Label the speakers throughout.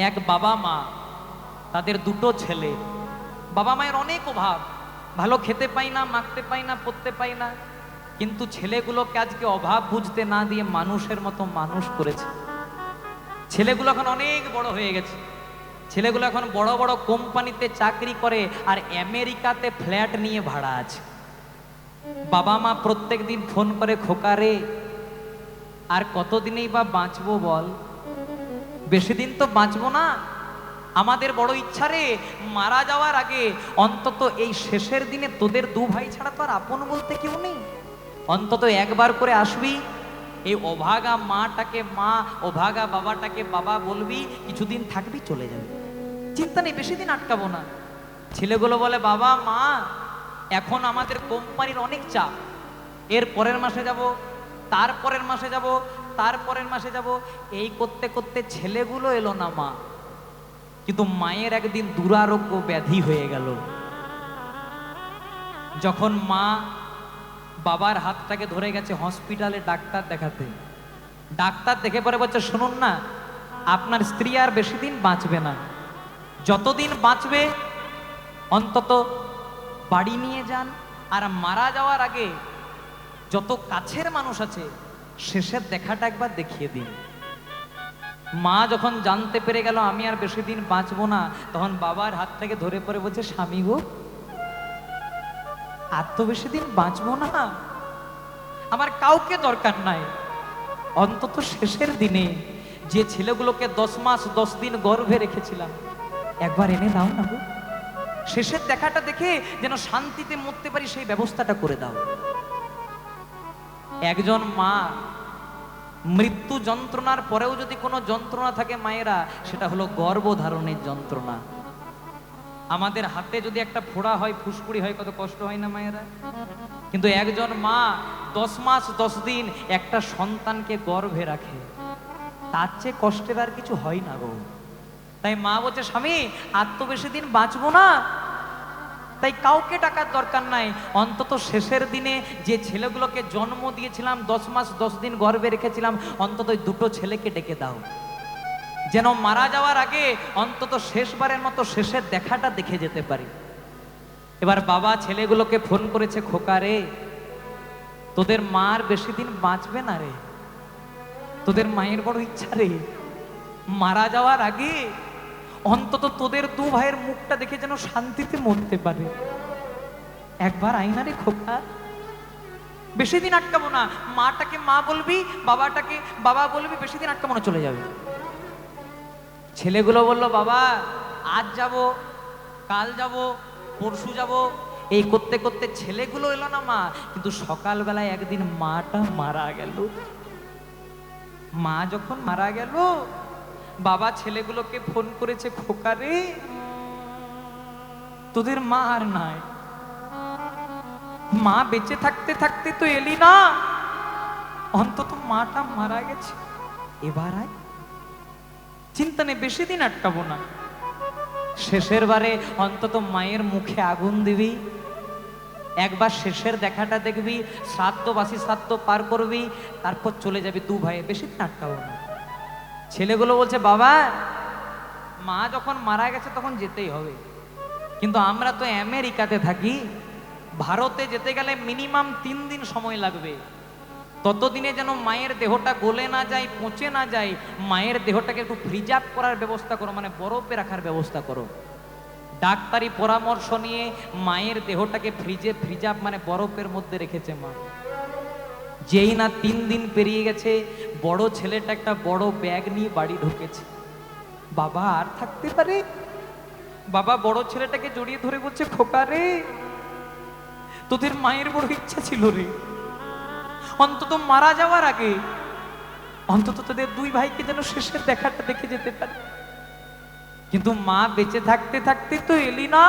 Speaker 1: এক বাবা মা, তাদের দুটো ছেলে। বাবা মায়ের অনেক অভাব, ভালো খেতে পাই না, মাখতে পাই না, পরতে পাই না, কিন্তু ছেলেগুলোকে আজকে অভাব বুঝতে না দিয়ে মানুষের মতো মানুষ করেছে। ছেলেগুলো এখন অনেক বড় হয়ে গেছে, ছেলেগুলো এখন বড় বড় কোম্পানিতে চাকরি করে আর আমেরিকাতে ফ্ল্যাট নিয়ে ভাড়া আছে। বাবা মা প্রত্যেক দিন ফোন করে, খোকা রে আর কতদিনেই বা বাঁচবো বল, বেশি দিন তো বাঁচবো না, আমাদের বড় ইচ্ছা রে মারা যাওয়ার আগে অন্তত এই শেষের দিনে তোদের দু ভাই ছাড়া তো আর আপন বলতে কেউ নেই, অন্তত একবার করে আসবি, এই অভাগা মাটাকে মা, অভাগা বাবাটাকে বাবা বলবি, কিছুদিন থাকবি, চলে যাবি, চিন্তা নেই, বেশি দিন আটকাবো না। ছেলেগুলো বলে, বাবা মা এখন আমাদের কোম্পানির অনেক চাপ, এর পরের মাসে যাব, তারপরের মাসে যাব, তারপরের মাসে যাব, এই করতে করতে ছেলেগুলো এলো না মা। কিন্তু মায়ের একদিন দুরারোগ্য ব্যাধি হয়ে গেল। যখন মা বাবার হাতটাকে ধরে গেছে হসপিটালে ডাক্তার দেখাতে, ডাক্তার দেখে পরে বলছে, শুনুন না, আপনার স্ত্রী আর বেশি দিন বাঁচবে না, যতদিন বাঁচবে অন্তত বাড়ি নিয়ে যান, আর মারা যাওয়ার আগে যত কাছের মানুষ আছে শেষের দেখাটা একবার দেখিয়ে দিন। মা যখন জানতে পেরে গেল আমি আর বেশি দিন বাঁচবো না, তখন বাবার হাত থেকে ধরে পড়ে বলছে, স্বামী গো আর তো বেশি দিন বাঁচবো না, আমার কাউকে দরকার নাই, অন্তত শেষের দিনে যে ছেলেগুলোকে 10 মাস 10 দিন গর্ভে রেখেছিলাম একবার এনে দাও না গো, শেষের দেখাটা দেখে যেন শান্তিতে মরতে পারি সেই ব্যবস্থাটা করে দাও। একজন মা মৃত্যু যন্ত্রণার পরেও যদি কোনো যন্ত্রণা থাকে মায়েরা, সেটা হলো গর্ভধারণের যন্ত্রণা। আমাদের হাতে যদি একটা ফোড়া হয়, ফুসকুড়ি হয়, কত কষ্ট হয় না মায়েরা, কিন্তু একজন মা 10 মাস 10 দিন একটা সন্তানকে গর্ভে রাখে, তার চেয়ে কষ্টের আর কিছু হয় না গো। তাই মা বলছে, স্বামী আর তো বেশি দিন বাঁচবো না, তাই কাউকে টাকার দরকার নাই, অন্তত শেষের দিনে যে ছেলেগুলোকে জন্ম দিয়েছিলাম, 10 মাস 10 দিন গর্ভে রেখেছিলাম, অন্তত ওই দুটো ছেলেকে ডেকে দাও, যেন মারা যাওয়ার আগে অন্তত শেষবারের মতো শেষের দেখাটা দেখে যেতে পারি। এবার বাবা ছেলেগুলোকে ফোন করেছে, খোকা রে তোদের মা আর বেশি দিন বাঁচবে না রে, তোদের মায়ের বড় ইচ্ছা রে মারা যাওয়ার আগে অন্তত তোদের দু ভাইয়ের মুখটা দেখে যেন শান্তিতে মরতে পারে, একবার আইনা রে খোকা, বেশি দিন আটকাবো না, মাটাকে মা বলবি, বাবাটাকে বাবা বলবি, বেশি দিন আটকাবো না, চলে যাবে। ছেলেগুলো বললো, বাবা আজ যাব, কাল যাব, পরশু যাব, এই করতে করতে ছেলেগুলো এলো না মা, কিন্তু সকালবেলায় একদিন মাটা মারা গেল। মা যখন মারা গেল, বাবা ছেলেগুলোকে ফোন করেছে, খোকা রে তোদের মা আর নাই, মা বেঁচে থাকতে থাকতে তো এলি না, অন্তত মাটা মারা গেছে, এবার আয়, চিন্তা নেই, বেশি দিন আটকাবো না, শেষের বারে অন্তত মায়ের মুখে আগুন দিবি, একবার শেষের দেখাটা দেখবি, শ্রাদ্ধ বাসি শ্রাদ্ধ পার করবি, তারপর চলে যাবি দু ভাই, বেশি দিন আটকাবো না। ছেলেগুলো বলছে, বাবা মা যখন মারা গেছে তখন যেতেই হবে, কিন্তু আমরা তো আমেরিকাতে থাকি, ভারতে যেতে গেলে মিনিমাম 3 দিন সময় লাগবে, ততদিনে যেন মায়ের দেহটা গলে না যায়, পচে না যায়, মায়ের দেহটাকে একটু ফ্রিজাপ করার ব্যবস্থা করো, মানে বরফে রাখার ব্যবস্থা করো। ডাক্তারি পরামর্শ নিয়ে মায়ের দেহটাকে ফ্রিজাপ মানে বরফের মধ্যে রেখেছে মা। যেই না 3 দিন পেরিয়ে গেছে, বড় ছেলেটা একটা বড় ব্যাগ নিয়ে বাড়ি ঢুকেছে, বাবা আর থাকতে পারে, বাবা বড় ছেলেটাকে জড়িয়ে ধরে বলছে, খোকা রে তোদের মায়ের বড় ইচ্ছা ছিল রে, অন্তত মারা যাওয়ার আগে অন্তত তোদের দুই ভাইকে যেন শেষের দেখাটা দেখে যেতে পারে, কিন্তু মা বেঁচে থাকতে থাকতে তো এলি না,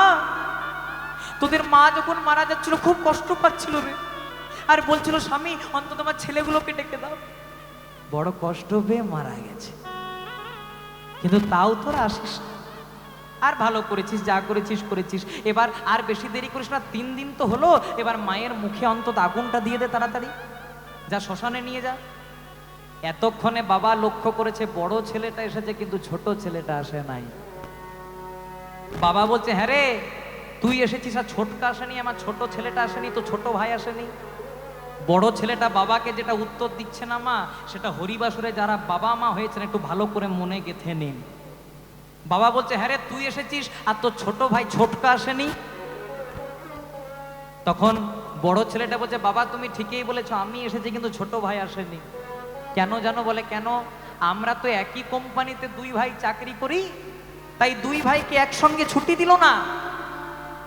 Speaker 1: তোদের মা যখন মারা যাচ্ছিল খুব কষ্ট পাচ্ছিল রে, আর বলছিল, স্বামী অন্তত আমার ছেলেগুলোকে ডেকে দাও, বড় কষ্ট পেয়ে মারা গেছে, কিন্তু তাও তোরা আসিস না, আর ভালো করেছিস, যা করেছিস করেছিস, এবার আর বেশি দেরি করিস না, 3 দিন তো হলো, এবার মায়ের মুখে অন্তত আগুনটা দিয়ে দে তাড়াতাড়ি, যা শ্মশানে নিয়ে যা। এতক্ষণে বাবা লক্ষ্য করেছে বড় ছেলেটা এসেছে, কিন্তু ছোট ছেলেটা আসে নাই। বাবা বলছে, হ্যাঁ রে, তুই এসেছিস আর ছোটকা আসেনি, আমার ছোট ছেলেটা আসেনি, তো ছোট ভাই আসেনি। বড় ছেলেটা বাবাকে যেটা উত্তর দিচ্ছে না মা, সেটা হরিবাসরে যারা বাবা মা হয়েছেন একটু ভালো করে মনে গেঁথে নিন। বাবা বলছে, হ্যাঁ রে, তুই এসেছিস আর তোর ছোট ভাই ছোটকা আসেনি। তখন বড় ছেলেটা বলছে, বাবা তুমি ঠিকই বলেছো, আমি এসেছি কিন্তু ছোট ভাই আসেনি। কেন জানো? বলে, কেন? আমরা তো একই কোম্পানিতে দুই ভাই চাকরি করি, তাই দুই ভাইকে একসঙ্গে ছুটি দিল না,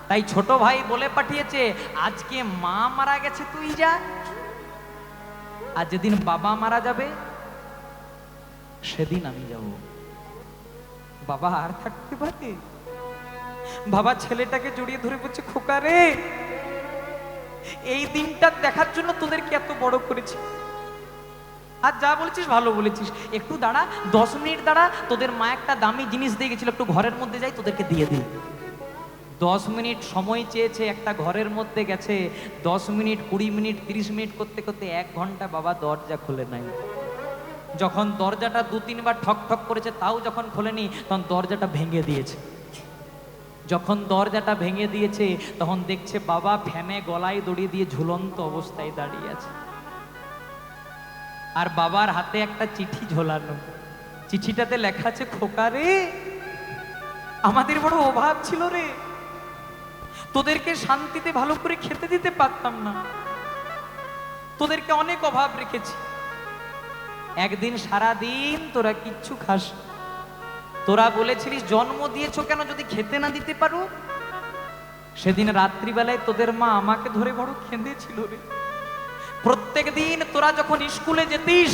Speaker 1: তাই ছোট ভাই বলে পাঠিয়েছে আজকে মা মারা গেছে তুই যা, আর যেদিন বাবা মারা যাবে সেদিন আমি যাব। বাবা আর থাকতে পারে? বাবা ছেলেটাকে জড়িয়ে ধরে বলছে, খোকা রে, এই দিনটা দেখার জন্য তোদেরকে এত বড় করেছি, আর যা বলেছিস ভালো বলেছিস, একটু দাঁড়া, 10 মিনিট দাঁড়া, তোদের মা একটা দামি জিনিস দিয়ে গেছিল, একটু ঘরের মধ্যে যাই তোদেরকে দিয়ে দিই। 10 মিনিট সময় চেয়েছে, একটা ঘরের মধ্যে গেছে, 10 মিনিট 20 মিনিট 30 মিনিট করতে করতে 1 ঘন্টা বাবা দরজা খুলে নাই। যখন দরজাটা 2-3 বার ঠক ঠক করেছে, তাও যখন খোলেনি, তখন দরজাটা ভেঙে দিয়েছে। যখন দরজাটা ভেঙে দিয়েছে, তখন দেখছে বাবা ফ্যানে গলায় দড়ি দিয়ে ঝুলন্ত অবস্থায় দাঁড়িয়ে আছে, আর বাবার হাতে একটা চিঠি ঝোলানো। চিঠিটাতে লেখা আছে, খোকা রে, আমাদের বড় অভাব ছিল রে, তোদেরকে শান্তিতে ভালো করে খেতে দিতে পারতাম না, তোদেরকে অনেক অভাব রেখেছি। একদিন সারা দিন তোরা কিচ্ছু খাস, তোরা বলেছিলিস জন্ম দিয়েছো কেন যদি খেতে না দিতে পারো। সেদিন রাত্রিবেলায় তোদের মা আমাকে ধরে বড় কেঁদেছিল রে। প্রত্যেক দিন তোরা যখন স্কুলে যেতিস,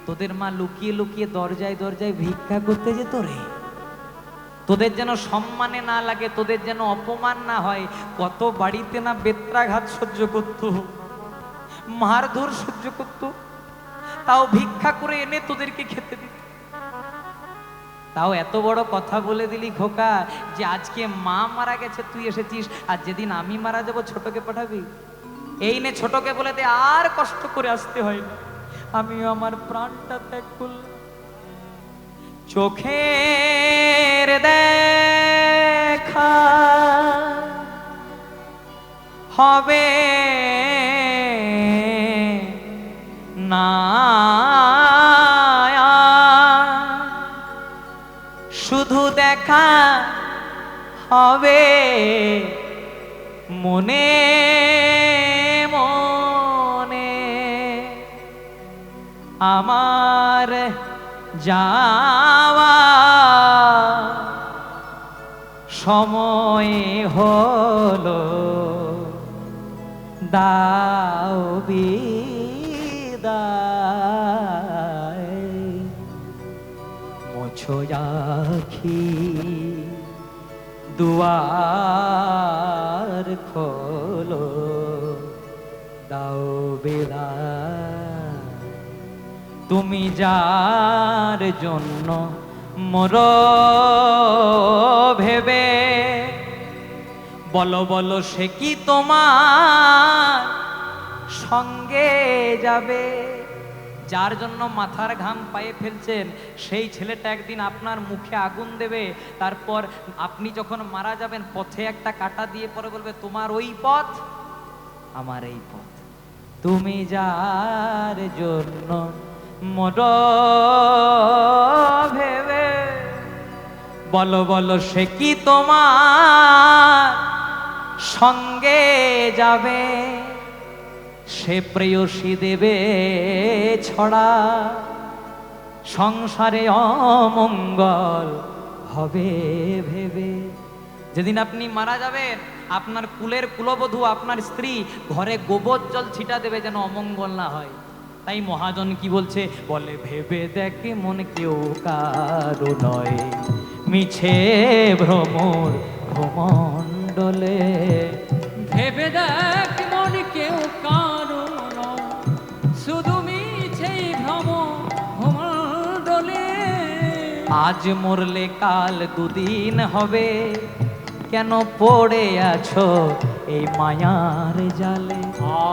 Speaker 1: তোদের মা লুকিয়ে লুকিয়ে দরজায় দরজায় ভিক্ষা করতে যেত রে, তোদের যেন সম্মানে না লাগে, তোদের যেন অপমান না হয়। কত বাড়িতে না বেত্রাঘাত সহ্য করত, মারধর সহ্য করত, তাও ভিক্ষা করে এনে তোদেরকে খেতে দিত। তাও এত বড় কথা বলে দিলি খোকা, যে আজকে মা মারা গেছে তুই এসেছিস, আর যেদিন আমি মারা যাব ছোটকে পাঠাবি। এই নে, ছোটকে বলে দে আর কষ্ট করে আসতে হয় না, আমিও আমার প্রাণটা ত্যাগ করলাম। চোখের দেখা হবে না, শুধু দেখা হবে মনে মনে। আমার যাওয়া সময় হলো, দাও বিদায়। মুছো আঁখি দুয়ার খোলো, দাও বিদায়। তুমি যার জন্য মোর ভেবে, বলো বলো সে কি তোমার সঙ্গে যাবে। যার জন্য মাথার ঘাম পায়ে ফেলছেন, সেই ছেলেটা একদিন আপনার মুখে আগুন দেবে, তারপর আপনি যখন মারা যাবেন পথে একটা কাঁটা দিয়ে পরে বলবে, তোমার ওই পথ আমার এই পথ। তুমি যার জন্য মোর ভেবে, বলো বলো সে কি তোমার সঙ্গে যাবে। সে প্রেয়সী দেবে ছড়া, সংসারে অমঙ্গল হবে ভেবে। যেদিন আপনি মারা যাবেন, আপনার কুলের কুলবধূ আপনার স্ত্রী ঘরে গোবর জল ছিটা দেবে যেন অমঙ্গল না হয়। তাই মহাজন কি বলছে, বলে ভেবে দেখ মন কেউ কারো নয়, মিছে ভ্রমর ভ্রমণ্ডলে।
Speaker 2: ভেবে দেখ মন কেউ কারো নয়, শুধু মিছেই ভ্রম ভ্রমণ্ডলে।
Speaker 1: আজ মরলে কাল দুদিন হবে, কেন পড়ে আছো এই মায়ার জালে।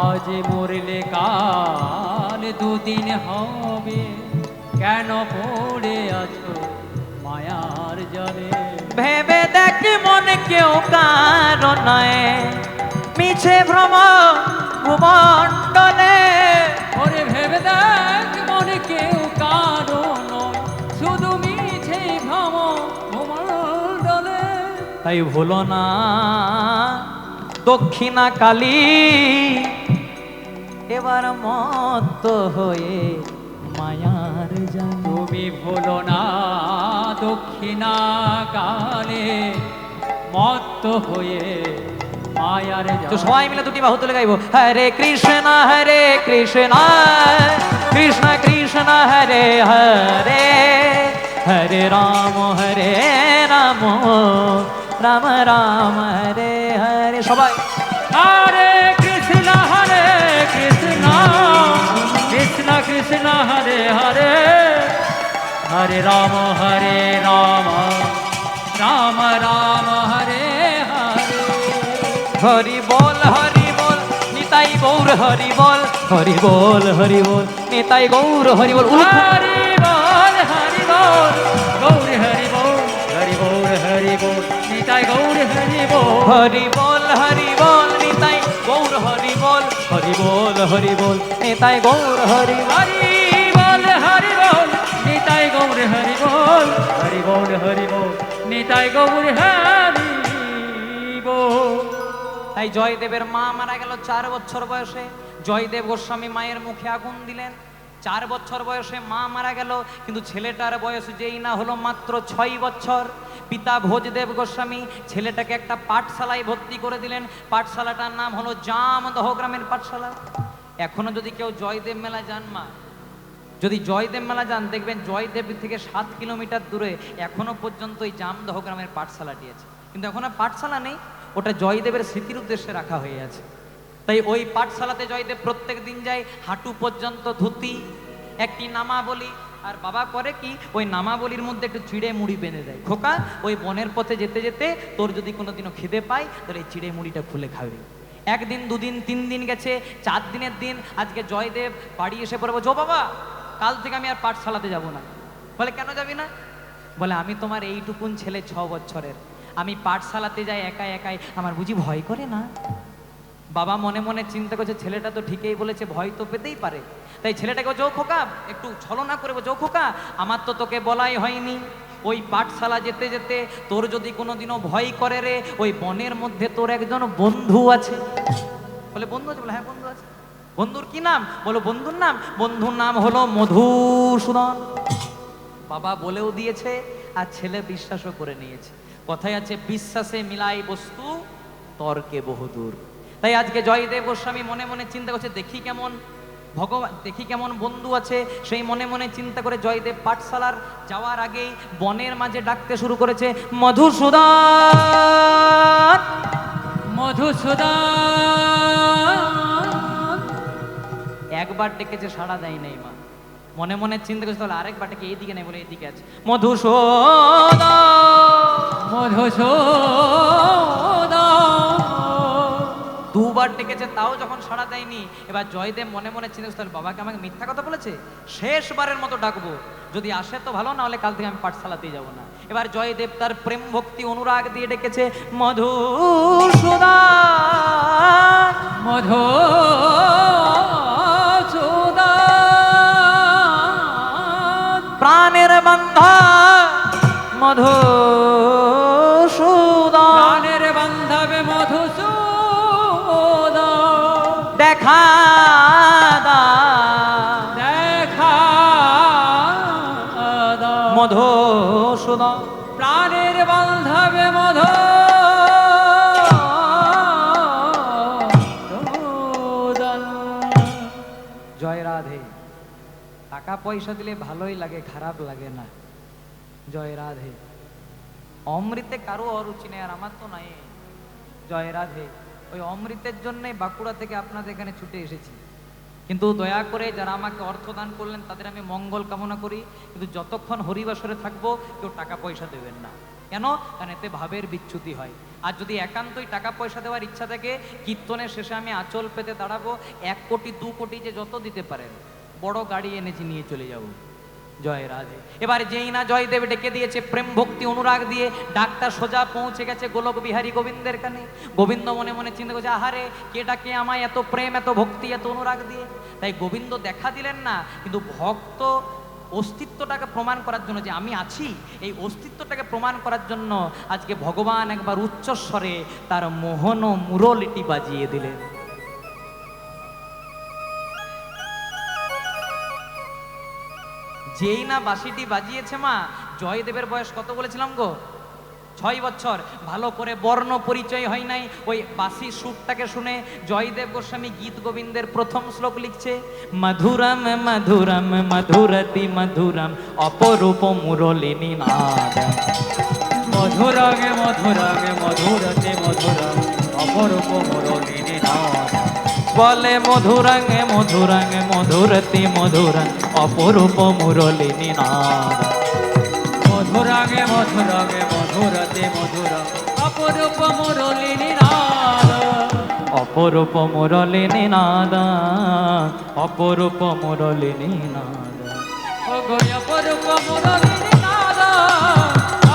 Speaker 2: আজ মরলে কাল বল দুদিন হবে কেন পড়ে আছো মায়ার জালে
Speaker 1: ভেবে দেখ মনে কেউ কারো নয় মিছে ভ্রম ভূমণ্ডলে
Speaker 2: ওরে ভেবে দেখ মনে কেউ কারো নয় শুধু মিছে ভ্রম ভূমণ্ডলে
Speaker 1: তাই ভুলো না দক্ষিণা কালী এবার মত্ত হয়ে মায়ার জালে
Speaker 2: তুমি ভুলো না দক্ষিণা কালে মত্ত হয়ে মায়ার
Speaker 1: তো
Speaker 2: জালে
Speaker 1: সবাই মিলে দুটি বাহু তুলে গাইবো হরে কৃষ্ণ কৃষ্ণ কৃষ্ণ হরে হরে হরে রাম রাম রাম হরে হরে সবাই
Speaker 2: হরে কৃষ্ণ কৃষ্ণ কৃষ্ণ হরে হরে হরে রাম রাম রাম হরে হরে
Speaker 1: হরি বল নিতাই গৌর হরি বল নিতাই গৌর হরি বল
Speaker 2: হরি বল গৌর হরি বল হরি বল নিতাই গৌর হরি বল
Speaker 1: হরি বল নিতাই গৌর হরি বল নিতাই গৌর হরি
Speaker 2: হরি বল নিতাই গৌর হরি বল নিতাই গৌর হরি বল
Speaker 1: তাই জয়দেবের মা মারা গেল 4 বছর বয়সে জয়দেব গোস্বামী মায়ের মুখে আগুন দিলেন 4 বছর বয়সে মা মারা গেল কিন্তু ছেলেটার বয়স যেই না হলো মাত্র 6 বছর পিতা ভোজদেব গোস্বামী ছেলেটাকে একটা পাঠশালায় ভর্তি করে দিলেন পাঠশালাটার নাম হলো জামদহ গ্রামের পাঠশালা এখনো যদি কেউ জয়দেব মেলা যান মা যদি জয়দেব মেলা যান দেখবেন জয়দেব থেকে 7 কিলোমিটার দূরে এখনো পর্যন্ত এই জামদহ গ্রামের পাঠশালাটি আছে কিন্তু এখন আর পাঠশালা নেই ওটা জয়দেবের স্মৃতির উদ্দেশ্যে রাখা হয়ে আছে তাই ওই পাঠশালাতে জয়দেব প্রত্যেক দিন যায় হাঁটু পর্যন্ত ধুতি একটি নামাবলী আর বাবা করে কি ওই নামাবলীর মধ্যে একটু চিড়ে মুড়ি বেঁধে দেয় খোকা ওই বনের পথে যেতে যেতে তোর যদি কোনোদিনও খিদে পায় তাহলে এই চিড়ে মুড়িটা খুলে খাবে একদিন 2 দিন 3 দিন গেছে 4 দিনের দিন আজকে জয়দেব বাড়ি এসে পড়বো জো বাবা কাল থেকে আমি আর পাঠশালাতে যাব না বলে কেন যাবি না বলে আমি তোমার এইটুকুন ছেলে 6 বছরের আমি পাঠশালাতে যাই একাই আমার বুঝি ভয় করে না বাবা মনে মনে চিন্তা করছে ছেলেটা তো ঠিকই বলেছে ভয় তো পেতেই পারে তাই ছেলেটাকে যৌ খোকা একটু ছলনা করে যৌ খোকা আমার তো তোকে বলাই হয়নি ওই পাঠশালা যেতে যেতে তোর যদি কোনোদিনও ভয় করে রে ওই বনের মধ্যে তোর একজন বন্ধু আছে বলে বন্ধু আছে বলে হ্যাঁ বন্ধু আছে বন্ধুর কি নাম বলো বন্ধুর নাম হলো মধুসূদন বাবা বলেও দিয়েছে আর ছেলে বিশ্বাসও করে নিয়েছে কথায় আছে বিশ্বাসে মিলাই বস্তু তর্কে বহুদূর তাই আজকে জয়দেব গোস্বামী মনে মনে চিন্তা করছে দেখি কেমন বন্ধু আছে সেই মনে মনে চিন্তা করে জয়দেব পাঠশালার যাওয়ার আগেই বনের মাঝে ডাকতে শুরু করেছে মধুসূদন একবার ডেকেছে সাড়া দেয় নাই মা মনে মনে চিন্তা করছে তাহলে আরেকবার ডেকে এইদিকে নেই বলে এইদিকে আছে মধুসূদন দুবার ডেকেছে তাও যখন সাড়া দেয়নি এবার জয়দেব মনে মনে চিন্তা করছে বাবাকে আমাকে মিথ্যা কথা বলেছে শেষবারের মতো ডাকবো যদি আসে তো ভালো না হলে কাল থেকে আমি পাঠশালাতেই যাবো না এবার জয়দেব তার প্রেম ভক্তি অনুরাগ দিয়ে ডেকেছে মধুসূদন প্রাণের বন্ধা মধুসূদন
Speaker 2: বান্ধবে মধুসূদন
Speaker 1: দেখা মধুসূদন
Speaker 2: প্রাণের বান্ধবে
Speaker 1: জয় রাধে টাকা পয়সা দিলে ভালোই লাগে খারাপ লাগে না জয় রাধে অমৃতে কারো অরুচি নেই আর আমার তো নাই জয় রাধে ওই অমৃতের জন্যই বাঁকুড়া থেকে আপনাদের এখানে ছুটে এসেছি কিন্তু দয়া করে যারা আমাকে অর্থ দান করলেন তাদের আমি মঙ্গল কামনা করি কিন্তু যতক্ষণ হরিবাসরে থাকবো কেউ টাকা পয়সা দেবেন না কেন কারণ এতে ভাবের বিচ্যুতি হয় আর যদি একান্তই টাকা পয়সা দেওয়ার ইচ্ছা থাকে কীর্তনের শেষে আমি আঁচল পেতে দাঁড়াবো 1 কোটি 2 কোটি যে যত দিতে পারেন বড় গাড়ি এনেছি, নিয়ে চলে যাব। জয় রাধে। এবার যেই না জয়দেব ডেকে দিয়েছে প্রেম ভক্তি অনুরাগ দিয়ে, ডাক্তার সোজা পৌঁছে গেছে গোলক বিহারী গোবিন্দের কানে। গোবিন্দ মনে মনে চিন্তা করছে, আহারে কে ডাকে আমায় এত প্রেম এত ভক্তি এত অনুরাগ দিয়ে। তাই গোবিন্দ দেখা দিলেন না, কিন্তু ভক্ত অস্তিত্বটাকে প্রমাণ করার জন্য যে আমি আছি, এই অস্তিত্বটাকে প্রমাণ করার জন্য আজকে ভগবান একবার উচ্চস্বরে তার মোহন মুরলিটি বাজিয়ে দিলেন। যেই না বাঁশিটি বাজিয়েছে মা, জয়দেবের বয়স কত বলেছিলাম গো? 6 বছর। ভালো করে বর্ণ পরিচয় হয় নাই, ওই বাঁশি সুরটাকে শুনে জয়দেব গোস্বামী গীত গোবিন্দের প্রথম শ্লোক লিখছে, মধুরম মধুরম মধুরতি মধুরম অপরূপ মুরলিনী নাদ।
Speaker 2: মধুরাগে মধুরাগে মধুরতে মধুরম অপরূপ মুরলিনী নাদ।
Speaker 1: বলে মধুরঙ্গে মধুরঙ্গে মধুরতি মধুরং অপরূপ মুরলিনী নাদ।
Speaker 2: মধুরাগে মধুরাগে মধুরতে মধুরম অপরূপ মুরলিনী নাদ।
Speaker 1: অপরূপ মুরলিনী নাদ, অপরূপ মুরলিনী নাদ।
Speaker 2: ও গো অপরূপ মুরলিনী নাদ,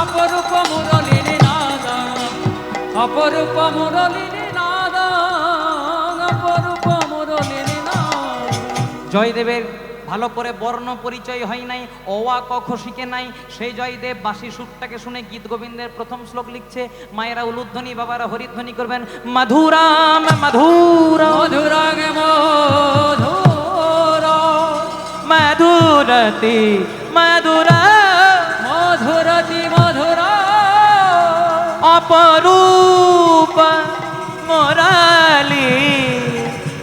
Speaker 2: অপরূপ মুরলিনী নাদ, অপরূপ মুরলিনী নাদ, অপরূপ মুরলিনী নাদ।
Speaker 1: জয়দেবের ভালো করে বর্ণ পরিচয় হয় নাই, অওয়া কখ শিখে নাই, সেই জয়দেব বাঁশি সুরটাকে শুনে গীত গোবিন্দের প্রথম শ্লোক লিখছে। মায়েরা উলুধ্বনি, বাবারা হরিধ্বনি করবেন, মধুরাম মধুর
Speaker 2: মধুরাগে মধুর
Speaker 1: মধুরতি মধুর
Speaker 2: মধুরতি মধুর
Speaker 1: অপরূপ মুরলি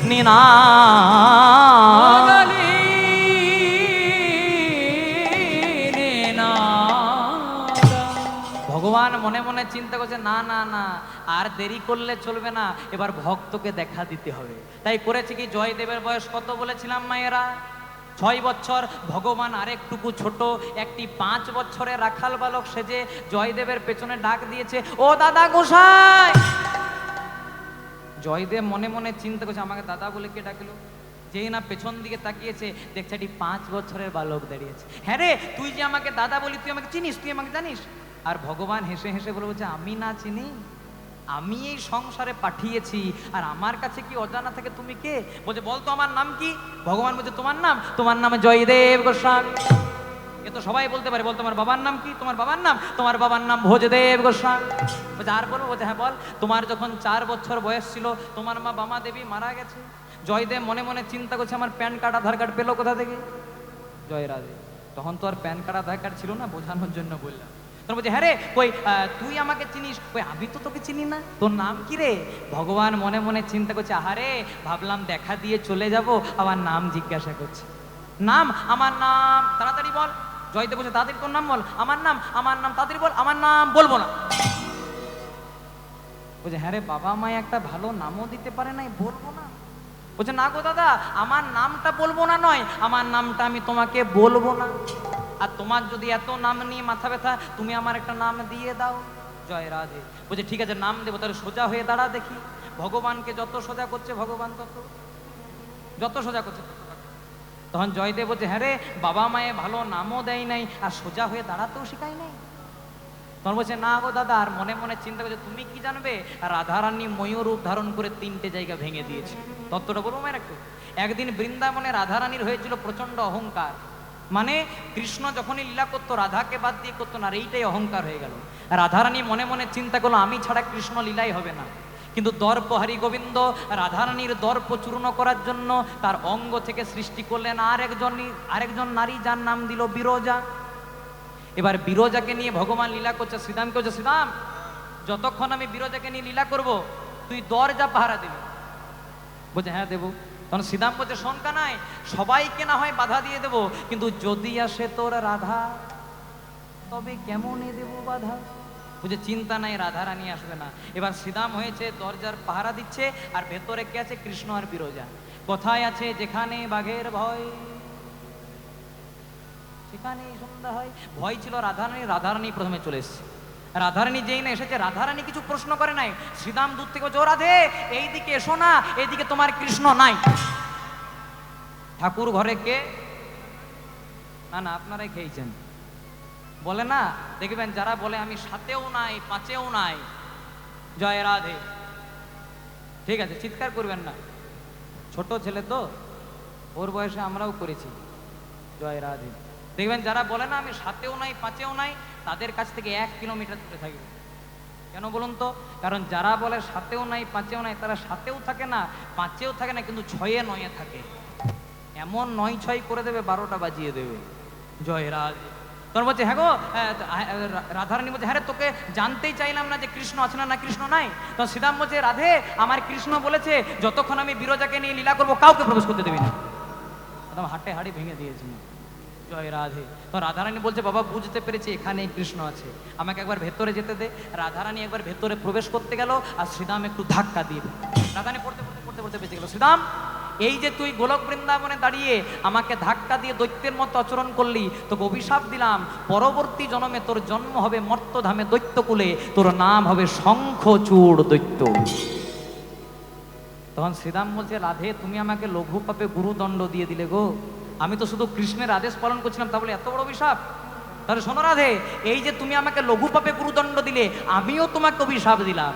Speaker 1: নিনাদ। ভগবান মনে মনে চিন্তা করছে, না না না, আর দেরি করলে চলবে না, এবার ভক্তকে দেখা দিতে হবে। তাই করেছে কি, জয়দেবের বয়স কত বলেছিলাম মায়েরা? 6 বছর। ভগবান আরেকটুকু ছোট একটি 5 বছরের রাখাল বালক সেজে জয়দেবের পেছনে ডাক দিয়েছে, ও দাদা গোসাই। জয়দেব মনে মনে চিন্তা করছে, আমাকে দাদা বলে কে ডাকলো? যেই না পেছন দিকে তাকিয়েছে, দেখছে একটি 5 বছরের বালক দাঁড়িয়েছে। হ্যাঁ রে, তুই যে আমাকে দাদা বলি, তুই আমাকে চিনিস, তুই আমাকে জানিস? আর ভগবান হেসে হেসে বলছে, আমি না চিনি? আমি এই সংসারে পাঠিয়েছি, আর আমার কাছে কি অজানা থাকে তুমি কে? বলছে, বলতো আমার নাম কি? ভগবান বলছে, তোমার নাম? তোমার নাম জয়দেব গোস্বামী। এ তো সবাই বলতে পারে, বল তোমার বাবার নাম কি? তোমার বাবার নাম? তোমার বাবার নাম ভোজদেব গোস্বামী। বলছে, আর বলবো? বলছে, হ্যাঁ বল। তোমার যখন 4 বছর বয়স ছিল, তোমার মা বামা দেবী মারা গেছে। জয়দেব মনে মনে চিন্তা করছে, আমার প্যান কার্ড আধার কার্ড পেলো কোথা থেকে? জয় রাধে। তখন তো আর প্যান কার্ড আধার কার্ড ছিল না, বোঝানোর জন্য বললাম। তখন বলছে, হ্যাঁ রে, কই তুই আমাকে চিনিস? কই আমি তো তোকে চিনি না, তোর নাম কি রে? ভগবান মনে মনে চিন্তা করছে, আহারে ভাবলাম দেখা দিয়ে চলে যাব, আবার নাম জিজ্ঞাসা করছে। নাম? আমার নাম। তাড়াতাড়ি বল। জয়দেব বলছে, তাড়াতাড়ি তোর নাম বল। আমার নাম তাড়াতাড়ি বল। আমার নাম বলবো না। বলছে, হ্যাঁ রে, বাবা মায়ে একটা ভালো নামও দিতে পারে নাই, বলবো না? বলছে, না গো দাদা, আমার নামটা বলবো না নয়, আমার নামটা আমি তোমাকে বলবো না। আর তোমার যদি এত নাম নিয়ে মাথা ব্যথা, তুমি আমার একটা নাম দিয়ে দাও। জয় রাধে। বলছে, ঠিক আছে, নাম দেবো, তাহলে সোজা হয়ে দাঁড়া দেখি। ভগবানকে যত সোজা করছে ভগবান যত সোজা করছে। তখন জয়দেব বলছে, হ্যাঁ রে, বাবা মায়ে ভালো নামও দেয় নাই, আর সোজা হয়ে দাঁড়াতেও শেখায় নাই। তখন বলছে, না গো দাদা। আর মনে মনে চিন্তা করছে, তুমি কি জানবে, রাধারানী ময়ূর রূপ ধারণ করে 3টে জায়গা ভেঙে দিয়েছে। তত্ত্বটা বলবো মায়ের একটু। একদিন বৃন্দাবনে রাধারানীর হয়েছিল প্রচন্ড অহংকার। মানে কৃষ্ণ যখনই লীলা করতো, রাধাকে বাদ দিয়ে করতো না, আর এইটাই অহংকার হয়ে গেল। রাধারানী মনে মনে চিন্তা করলো, আমি ছাড়া কৃষ্ণ লীলাই হবে না। কিন্তু দর্প হরি গোবিন্দ রাধারানীর দর্প চূর্ণ করার জন্য তার অঙ্গ থেকে সৃষ্টি করলেন আরেকজন নারী, যার নাম দিল বিরজা। এবার বিরজাকে নিয়ে ভগবান লীলা করছে। শ্রীরামকে বলছে, শ্রীরাম, যতক্ষণ আমি বিরজাকে নিয়ে লীলা করব, তুই দরজা পাহারা দিবি। বলছে, হ্যাঁ দেবো। তখন শ্রীরাম বলছে, শঙ্কা নাই, সবাইকে না হয় বাধা দিয়ে দেবো, কিন্তু যদি আসে তোর রাধা, তবে কেমনে দেবো বাধা? বুঝে, চিন্তা নাই, রাধা রানী আসবে না। এবার শ্রীরাম হয়েছে দরজার পাহারা দিচ্ছে, আর ভেতরে কে আছে? কৃষ্ণ আর বিরজা। কোথায় আছে? যেখানে বাঘের ভয় সেখানেই সন্ধ্যা হয়। ভয় ছিল রাধারানী। রাধারানী প্রথমে চলে এসেছে। রাধারানী যেই না এসেছে, রাধারানী কিছু প্রশ্ন করে নাই। শ্রীরাম দূর থেকে বলছে, ও রাধে, এইদিকে এসো না, এইদিকে তোমার কৃষ্ণ নাই। ঠাকুর ঘরে কে? না না, আপনারাই খেয়েছেন। বলে না, দেখবেন যারা বলে আমি সাতেও নাই পাঁচেও নাই, জয় রাধে, ঠিক আছে চিৎকার করবেন না, ছোট ছেলে তো, ওর বয়সে আমরাও করেছি, জয় রাধে। দেখবেন যারা বলে না আমি সাতেও নাই পাঁচেও নাই, তাদের কাছ থেকে 1 কিলোমিটার দূরে থাকবে। কেন বলুন তো? কারণ যারা বলে সাতেও নাই পাঁচেও নাই, তারা সাতেও থাকে না পাঁচেও থাকে না, কিন্তু 6-এ 9-এ থাকে। এমন 9-6 করে দেবে, 12টা বাজিয়ে দেবে। জয় রাধে। তখন বলছে হ্যাঁ গো, রাধারানী বলছে হ্যাঁ রে, তোকে জানতেই চাইলাম না যে কৃষ্ণ আছে না কৃষ্ণ নাই। তখন শ্রীরাম বলছে রাধে, আমার কৃষ্ণ বলেছে যতক্ষণ আমি বিরজাকে নিয়ে লীলা করবো কাউকে প্রবেশ করতে দেবে না। একদম হাটে হাড়ি ভেঙে দিয়েছে। জয় রাধে। তো রাধারানী বলছে বাবা বুঝতে পেরেছি এখানেই কৃষ্ণ আছে, আমাকে একবার ভেতরে যেতে দে। রাধারানী একবার ভেতরে প্রবেশ করতে গেল, আর শ্রীরাম একটু ধাক্কা দিয়ে দিল। রাধারানী পড়তে পড়তে পড়তে পড়তে বেঁচে গেল। শ্রীরাম, এই যে তুই গোলক বৃন্দাবনে দাঁড়িয়ে আমাকে ধাক্কা দিয়ে দৈত্যের মতো আচরণ করলি, তোকে অভিশাপ দিলাম, পরবর্তী জন্মে তোর জন্ম হবে মর্তধামে দৈত্যকুলে, তোর নাম হবে শঙ্খচূড় দৈত্য। তখন শ্রীরাম বলছে রাধে, তুমি আমাকে লঘু পাপে গুরুদণ্ড দিয়ে দিলে গো, আমি তো শুধু কৃষ্ণের আদেশ পালন করছিলাম, তা বলে এত বড় অভিশাপ? তাহলে শোনো রাধে, এই যে তুমি আমাকে লঘু পাপে গুরুদণ্ড দিলে, আমিও তোমাকে অভিশাপ দিলাম।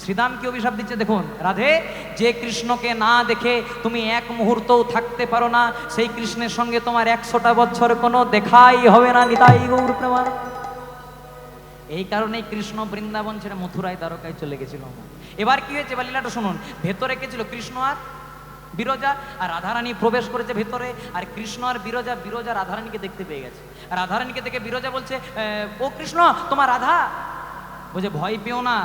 Speaker 1: শ্রীরাম কি অভিশাপ দিচ্ছে দেখুন, রাধে, যে কৃষ্ণকে না দেখে তুমি এক মুহূর্তও থাকতে পারো না, সেই কৃষ্ণের সঙ্গে তোমার 100টা বছর কোনো দেখাই হবে না। নিতাই গৌর প্রেমানন্দ। এই কারণেই কৃষ্ণ বৃন্দাবন ছেড়ে মথুরায় দ্বারকায় চলে গেছিল। এবার কি হয়েছে এবার লীলাটা শুনুন। ভেতরে কে ছিল? কৃষ্ণ আর বিরজা, আর রাধারানী প্রবেশ করেছে ভেতরে, আর কৃষ্ণ আর বিরজা, বিরজা রাধারানীকে দেখতে পেয়ে গেছে। রাধারানীকে দেখে বিরজা বলছে ও কৃষ্ণ, তোমার রাধা। বলছে ভয় পেও না,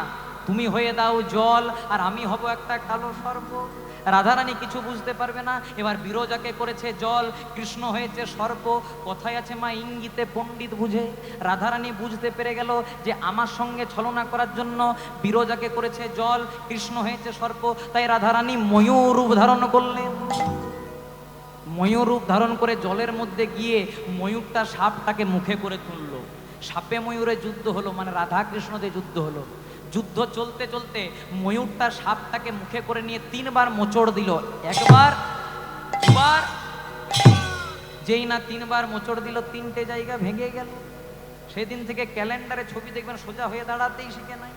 Speaker 1: তুমি হয়ে দাও জল, আর আমি হব একটা কালো সর্প। রাধারানী কিছু বুঝতে পারবে না। এবার বিরজাকে করেছে জল, কৃষ্ণ হয়েছে সর্প। কথায় আছে মা ইঙ্গিতে পণ্ডিত বুঝে। রাধারানী বুঝতে পেরে গেল যে আমার সঙ্গে ছলনা করার জন্য বিরজাকে করেছে জল, কৃষ্ণ হয়েছে সর্প। তাই রাধারানী ময়ূর রূপ ধারণ করলেন। ময়ূর রূপ ধারণ করে জলের মধ্যে গিয়ে ময়ূরটা সাপটাকে মুখে করে তুললো। সাপে ময়ূরে যুদ্ধ হলো, মানে রাধা কৃষ্ণদের যুদ্ধ হলো। যুদ্ধ চলতে চলতে ময়ূরটা সাপটাকে মুখে করে নিয়ে 3বার মোচড় দিল। একবার, দুবার, যেই না 3বার মোচড় দিল, 3টে জায়গা ভেঙে গেল। সেদিন থেকে ক্যালেন্ডারে ছবি দেখবেন সোজা হয়ে দাঁড়াতেই শিখে নাই।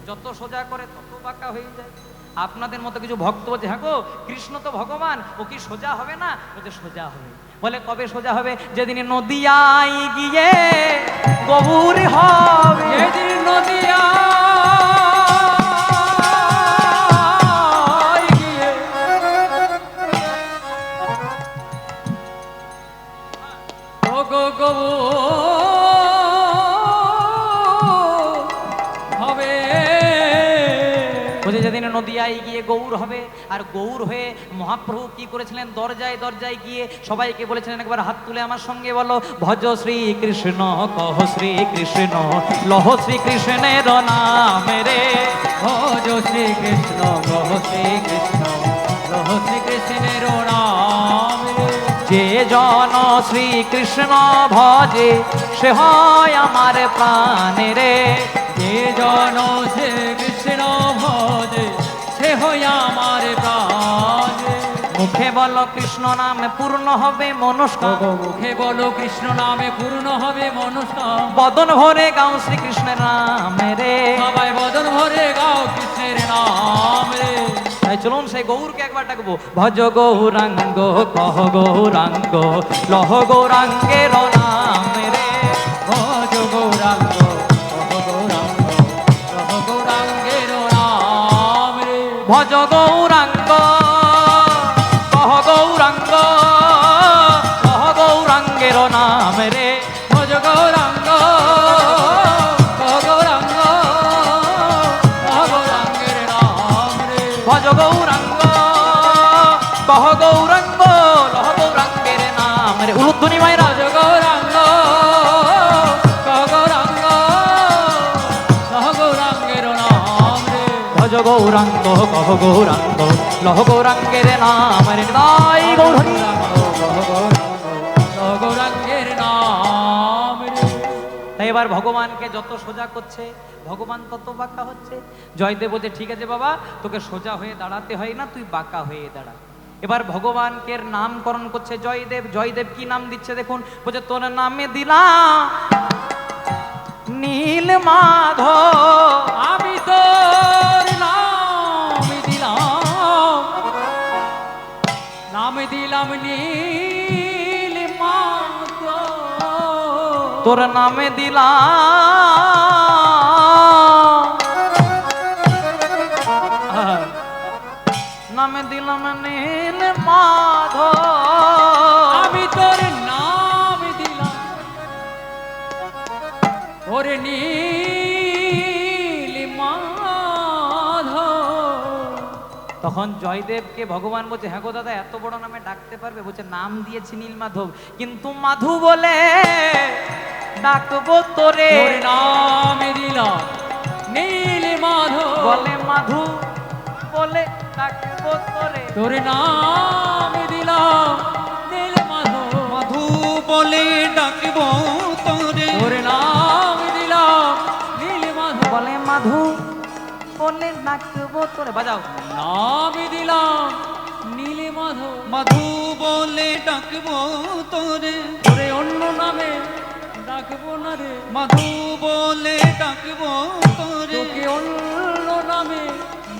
Speaker 1: যত সোজা করে তত বাঁকা হয়ে যায়। আপনাদের মতো কিছু ভক্ত বলছে হ্যাঁ গো, কৃষ্ণ তো ভগবান, ও কি সোজা হবে না? বলছে সোজা হবে। বলে কবে সোজা হবে? যেদিন নদিয়ায় গিয়ে গৌর হবে।
Speaker 2: যেদিন নদিয়া
Speaker 1: যেদিন নদিয়ায় গিয়ে গৌর হবে। আর গৌর হয়ে মহাপ্রভু কি করেছিলেন? দরজায় দরজায় গিয়ে সবাইকে বলেছিলেন, একবার হাত তুলে আমার সঙ্গে বলো, ভজ শ্রী কৃষ্ণ, কহ শ্রী কৃষ্ণ, লহ শ্রী কৃষ্ণের নাম রে।
Speaker 2: ভজ শ্রী কৃষ্ণ, কহ শ্রী কৃষ্ণ, লহ শ্রী কৃষ্ণের নাম রে।
Speaker 1: যে জন শ্রী কৃষ্ণ ভজে, সে হয় আমার প্রাণে রে।
Speaker 2: যে জন শ্রী কৃষ্ণ ভজে, সে হয় আমার প্রাণে।
Speaker 1: মুখে বলো কৃষ্ণ নামে পূর্ণ হবে মনস্কাম।
Speaker 2: মুখে বলো কৃষ্ণ নামে পূর্ণ হবে মনস্কাম।
Speaker 1: বদন ভরে গাও শ্রীকৃষ্ণের নাম রে।
Speaker 2: সবাই বদন ভরে গাও কৃষ্ণের নাম রে।
Speaker 1: তাই চলুন সেই গৌরকে একবার ডাকবো। ভজ গৌরাঙ্গ, কহ গৌরাঙ্গ, লহ গৌরাঙ্গের নাম রে।
Speaker 2: ভজ গৌরাঙ্গ, কহ গৌরাঙ্গ, লহ গৌরাঙ্গের নাম রে।
Speaker 1: ভজ গৌরাঙ্গ, কহ গৌরাঙ্গ, লহ গৌরাঙ্গের নাম রে।
Speaker 2: ভজ গৌরাঙ্গ, কহ গৌরাঙ্গ, লহ গৌরাঙ্গের নাম রে।
Speaker 1: ভজ গৌরাঙ্গ, কহ গৌরাঙ্গ, লহ গৌরাঙ্গের নাম রে। উলুধ্বনি মায়েরা।
Speaker 2: ভজ গৌরাঙ্গ, কহ গৌরাঙ্গ, লহ গৌরাঙ্গের নাম রে।
Speaker 1: ভজ গৌরাঙ্গ, কহ গৌরাঙ্গ, লহ গৌরাঙ্গের নাম রে। তাই গৌরহরি।
Speaker 2: গৌরাঙ্গের নাম রে।
Speaker 1: তাই এবার ভগবানকে যত সোজা করছে, ভগবান তত বাঁকা হচ্ছে। জয়দেব বলছে ঠিক আছে বাবা, তোকে সোজা হয়ে দাঁড়াতে হয় না, তুই বাঁকা হয়ে দাঁড়া। এবার ভগবানকে নামকরণ করছে জয়দেব। জয়দেব কি নাম দিচ্ছে দেখুন, বলছে তোর নামে দিলাম নীল মাধব।
Speaker 2: আমি তোর নাম দিলাম, নাম দিলাম নীল মাধব।
Speaker 1: তোর নামে দিলাম, নামে দিলাম নীল মাধব।
Speaker 2: আমি তোর নাম দিলাম ওরে নীল মাধব।
Speaker 1: তখন জয়দেবকে ভগবান বলছে হ্যাঁ গো দাদা, এত বড় নামে ডাকতে পারবে? বলছে নাম দিয়েছি নীল মাধব, কিন্তু মাধু বলে ডাকবো তোরে।
Speaker 2: তোর নাম দিলাম নীল মাধব।
Speaker 1: বলে মাধু বলে ডাকবো তোরে।
Speaker 2: তোর নাম দিলাম নীল মাধব।
Speaker 3: মধু বলে ডাকব তোরে।
Speaker 2: তোর নাম দিলাম নীল মাধব।
Speaker 1: বলে মাধু বলে ডাকবো তোরে। বাজাও।
Speaker 2: নাম দিলাম নীল মাধব।
Speaker 3: মধু বলে ডাকব তোরে।
Speaker 2: তোরে অন্য নামে ডাকবো না রে।
Speaker 3: মধু বলে ডাকব তোরে।
Speaker 2: তোকে অন্য নামে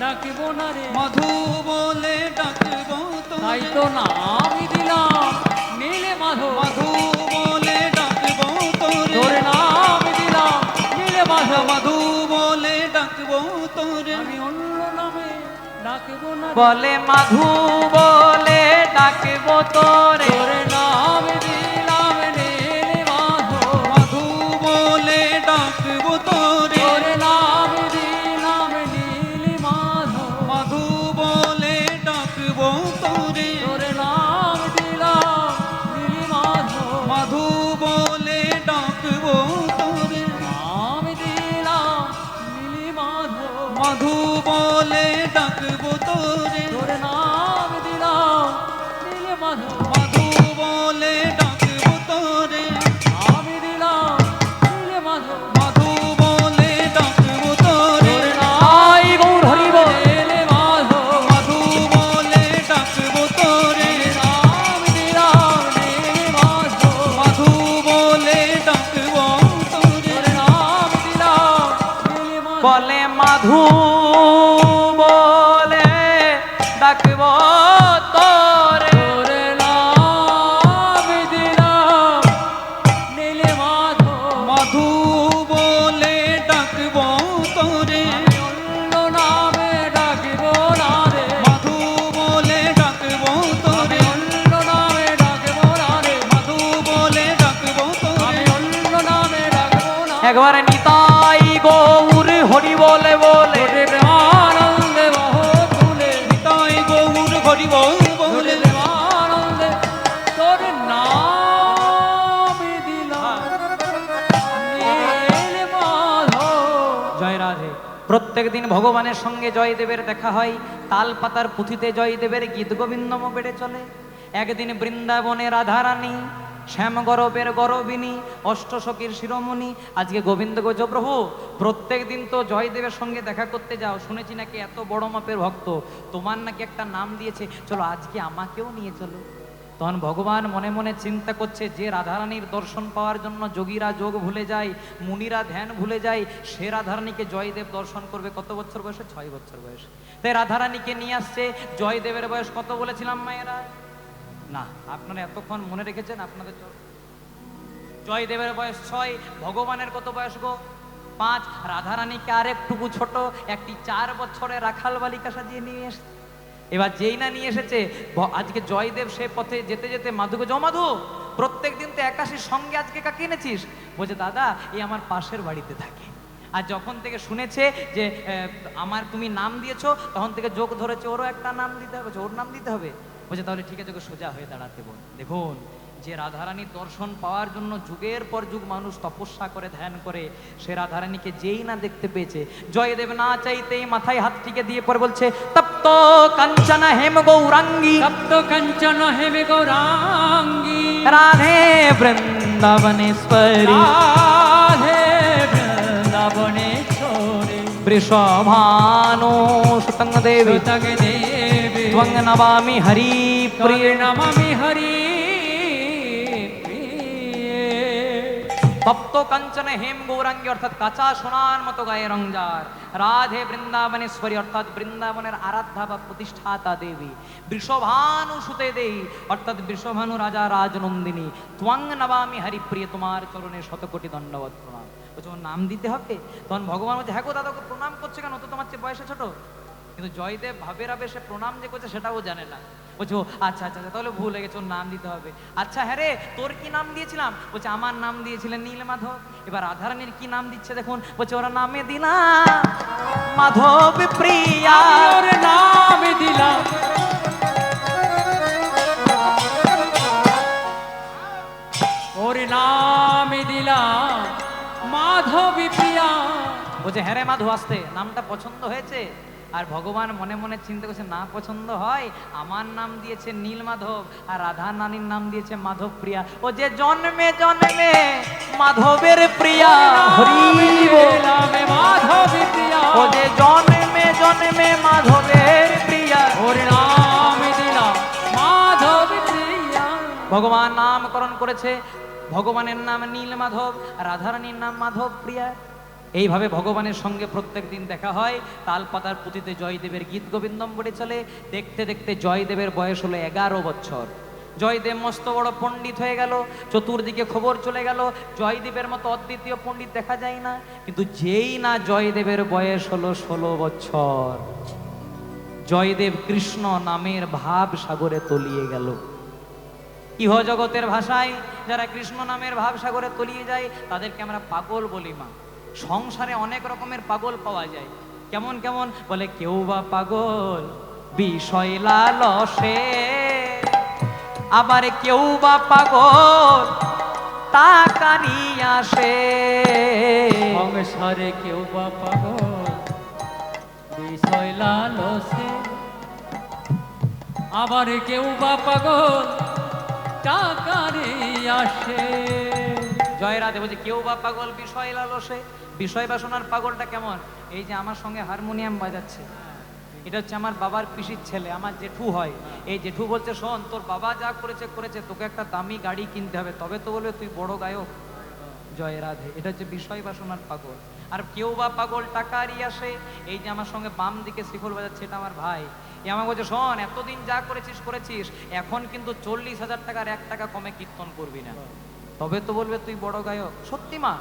Speaker 2: ডাকবো না রে।
Speaker 3: মধু বলে ডাকব
Speaker 2: তাই
Speaker 3: তোরে।
Speaker 2: তো নাম দিলাম নীল মাধব।
Speaker 3: মধু বলে ডাকব তোরে।
Speaker 2: তোর নাম দিলাম নীল মাধব।
Speaker 3: মধু বলে ডাকব তোরে।
Speaker 2: আমি অন্য নামে ডাকবো না রে।
Speaker 1: বলে মাধু বলে ডাকবো তোরে।
Speaker 2: তোর নাম দিলাম নীল মাধব।
Speaker 3: মধু বলে ডাকব তোরে।
Speaker 2: তোর নাম দিলাম নীল মাধব।
Speaker 3: মধু বলে ডাকব তোরে।
Speaker 2: তোর নাম দিলাম নীল মাধব।
Speaker 3: মধু বলে ডাকব তোরে।
Speaker 2: নাম দিলাম নীল মাধব।
Speaker 3: মধু বলে ডাকব তোরে।
Speaker 2: তোর নাম দিলাম নীল মাধব।
Speaker 3: মধু বলে ডাকব তোরে।
Speaker 2: আমি দিলাম নীল মাধব।
Speaker 3: মধু বলে ডাকব তোরে।
Speaker 2: তোর নাম গৌর হরি বল নীল মাধব।
Speaker 3: মধু বলে ডাকব তোরে।
Speaker 2: নাম দিলাম নীল মাধব।
Speaker 3: মধু বলে ডাকব তোরে।
Speaker 2: তোর নাম দিলাম নীল মাধব।
Speaker 1: বলে মাধু বলে ডাকবো তোরে।
Speaker 2: তোর নাম দিলাম নীল মাধব।
Speaker 3: মধু বলে ডাকব তোরে।
Speaker 2: আমি অন্য নামে ডাকবো না রে।
Speaker 3: মধু বলে ডাকব
Speaker 2: আমি
Speaker 3: তোরে।
Speaker 2: অন্য নামে ডাকবো না রে।
Speaker 3: মধু বলে ডাকব তোরে।
Speaker 2: আমি অন্য নামে ডাকবো না।
Speaker 1: একবার নিতাই গৌর হরি বলে বলে
Speaker 2: তোরে প্রেমানন্দে বহু ফুলে।
Speaker 3: নিতাই গৌর হরি বল
Speaker 2: তোরে
Speaker 3: বলে।
Speaker 2: প্রেমানন্দে তোর নাম দিলাম নীল মাধব।
Speaker 1: জয় রাধে। প্রত্যেক দিন ভগবানের সঙ্গে জয়দেবের দেখা হয়। তাল পাতার পুঁথিতে জয়দেবের গীত গোবিন্দম বেড়ে চলে। একদিন বৃন্দাবনে রাধারানী, শ্যাম গরবের গরবিনী, অষ্টসখীর শিরোমণি আজকে গোবিন্দ গোজ প্রভু প্রত্যেক দিন তো জয়দেবের সঙ্গে দেখা করতে যাও, শুনেছি নাকি এত বড় মাপের ভক্ত, তোমার নাকি একটা নাম দিয়েছে, চলো আজকে আমাকেও নিয়ে চলো। তখন ভগবান মনে মনে চিন্তা করছে, যে রাধারানীর দর্শন পাওয়ার জন্য যোগীরা যোগ ভুলে যায়, মুনিরা ধ্যান ভুলে যায়, সে রাধারানীকে জয়দেব দর্শন করবে কত বছর বয়সে? 6 বছর বয়সে। তাই রাধারানীকে নিয়ে আসছে। জয়দেবের বয়স কত বলেছিলাম মায়েরা? না, আপনারা এতক্ষণ মনে রেখেছেন আপনাদের জয়দেবের বয়স 6, ভগবানের কত বয়স গো? 5। রাধারানীকে আরেকটুকু ছোট একটি 4 বছরের রাখাল বালিকা সাজিয়ে নিয়ে এসেছে। এবার যেই না নিয়ে এসেছে, আজকে জয়দেব সে পথে যেতে যেতে মাধুকে, মাধু প্রত্যেক দিন তো একাশির সঙ্গে আজকে কাকে এনেছিস? বলছে দাদা এই আমার পাশের বাড়িতে থাকে। আর যখন থেকে শুনেছে যে আমার তুমি নাম দিয়েছো, তখন থেকে যোগ ধরেছে ওরও একটা নাম দিতে হবে, ওর নাম দিতে হবে। বলছে তাহলে ঠিক আছে, সোজা হয়ে দাঁড়াতে বল। দেখুন, যে রাধারানীর দর্শন পাওয়ার জন্য যুগের পর যুগ মানুষ তপস্যা করে ধ্যান করে, সে রাধারানীকে যেই না দেখতে পেয়েছে, জয়দেব না চাইতেই মাথায় হাত টিকে দিয়ে পরে বলছে, তপ্ত কাঞ্চন হেম গৌরাঙ্গী,
Speaker 2: তপ্ত কাঞ্চন হেমে গৌরাঙ্গী,
Speaker 1: রাধে বৃন্দাবনেশ্বরী,
Speaker 2: রাধে বৃন্দাবনেশ্বরী,
Speaker 1: বৃষভানো সুতং দেবী,
Speaker 2: সুতং দেবী,
Speaker 1: ত্বং নমামি হরি প্রিয়।
Speaker 2: প্রিয় নমামি হরি
Speaker 1: তপ্ত কাঞ্চন হেম গৌরাঙ্গী অর্থাৎ কাঁচা সোনার মতো গায়ে রঞ্জার রাধে বৃন্দাবনেশ্বরী অর্থাৎ বৃন্দাবনের আরাধ্যা বা প্রতিষ্ঠাতা দেবী, বৃষভানু সুতে দেবী অর্থাৎ বৃষভানু রাজা রাজনন্দিনী। ত্বং নমামি হরিপ্রিয়, তোমার চরণে শতকোটি দণ্ডবত প্রণাম। বলছে ওর নাম দিতে হবে? তখন ভগবান বলছে হ্যাঁ গো দাদা, ওকে প্রণাম করছে কেন? ও তো তোমার চেয়ে বয়সে ছোট। কিন্তু জয়দেব ভাবের আবেশে প্রণাম যে করছে সেটাও জানে না। বলছে ও আচ্ছা আচ্ছা আচ্ছা, তাহলে ভুল হয়ে গেছে, ওর নাম দিতে হবে। আচ্ছা হ্যাঁ রে, তোর কি নাম দিয়েছিলাম? বলছে আমার নাম দিয়েছিলেন নীলমাধব। এবার রাধারানীর কি নাম দিচ্ছে দেখুন, বলছে ওরা নামে দিলাম মাধব প্রিয়া।
Speaker 2: ওর নাম দিলাম ওর নাম দিলাম মাধবী প্রিয়া।
Speaker 1: বলছে হ্যাঁ রে মাধু, আসতে নামটা পছন্দ হয়েছে? আর ভগবান মনে মনে চিন্তা করছে না পছন্দ হয়, আমার নাম দিয়েছে নীলমাধব আর রাধা নানির নাম দিয়েছে মাধব প্রিয়া। ও যে জন্মে জন্মে মাধবের প্রিয়া, হরি বল।
Speaker 2: নামে মাধবী প্রিয়া।
Speaker 1: ও যে জন্মে জন্মে মাধবের প্রিয়া,
Speaker 2: ওর নাম দিলাম মাধবী প্রিয়া।
Speaker 1: ভগবান নামকরণ করেছে, ভগবানের নাম নীলমাধব, রাধারানীর নাম মাধব প্রিয়া। এইভাবে ভগবানের সঙ্গে প্রত্যেক দিন দেখা হয়। তালপাতার পুঁথিতে জয়দেবের গীত গোবিন্দম বলে চলে। দেখতে দেখতে জয়দেবের বয়স হলো 11 বছর। জয়দেব মস্ত বড় পণ্ডিত হয়ে গেল, চতুর্দিকে খবর চলে গেল জয়দেবের মতো অদ্বিতীয় পণ্ডিত দেখা যায় না। কিন্তু যেই না জয়দেবের বয়স হলো 16 বছর, জয়দেব কৃষ্ণ নামের ভাব সাগরে তলিয়ে গেল। ইহ জগতের ভাষায় যারা কৃষ্ণ নামের ভাব সাগরে তলিয়ে যায় তাদেরকে আমরা পাগল বলি মা। সংসারে অনেক রকমের পাগল পাওয়া যায়। কেমন কেমন? বলে কেউ বা পাগল বিষয় লালসে, আবার কেউ বা পাগল টাকা নিয়ে আসে।
Speaker 2: সংসারে কেউ বা পাগল বিষয় লালসে, আবার কেউ বা পাগল টাকা নিয়ে আসে।
Speaker 1: জয় রাধে। বলছে কেউ বা পাগল বিষয় লালসে। বিষয় বাসনার পাগলটা কেমন? এই যে আমার সঙ্গে হারমোনিয়াম বাজাচ্ছে, এটা হচ্ছে আমার বাবার পিসির ছেলে, আমার জেঠু হয়। এই জেঠু বলছে শোন, তোর বাবা যা করেছে করেছে, তোকে একটা দামি গাড়ি কিনতে হবে, তবে তো বলবে তুই বড় গায়ক। জয় রাধে। এটা হচ্ছে বিষয় বাসনার পাগল। আর কেউ বা পাগল টাকারই আসে। এই যে আমার সঙ্গে বাম দিকে শিখল বাজাচ্ছে, এটা আমার ভাই। এ আমাকে বলছে শোন, এতদিন যা করেছিস করেছিস, এখন কিন্তু 40,000 টাকার 1 টাকা কমে কীর্তন করবি না, তবে তো বলবে তুই বড় গায়ক। সত্যি মা,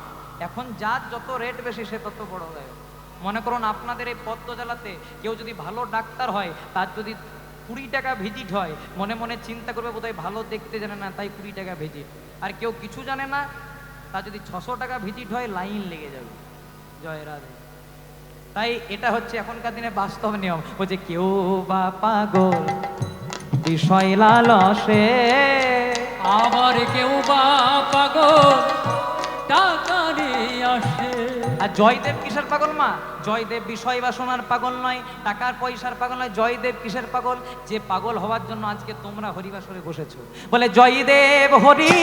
Speaker 1: এখন যার যত রেট বেশি সে তত বড় গায়ক। মনে করুন আপনাদের এই পদ্মজালাতে কেউ যদি ভালো ডাক্তার হয়, তার যদি 20 টাকা ভিজিট হয়, মনে মনে চিন্তা করবে বোধহয় ভালো দেখতে জানে না তাই 20 টাকা ভিজিট। আর কেউ কিছু জানে না, তা যদি 600 টাকা ভিজিট হয় লাইন লেগে যাবে। জয় রাধে। তাই এটা হচ্ছে এখনকার দিনে বাস্তব নিয়ম। বলছে কেউ বা পাগল বিষয় লালসে,
Speaker 2: আবার কেউ বা পাগল টাকা নিয়ে আসে।
Speaker 1: আর জয়দেব কিসের পাগল মা? জয়দেব বিষয় বাসনার পাগল নয়, টাকার পয়সার পাগল নয়। জয়দেব কিসের পাগল? যে পাগল হওয়ার জন্য আজকে তোমরা হরিবাসরে বসেছো। বলে জয়দেব হরি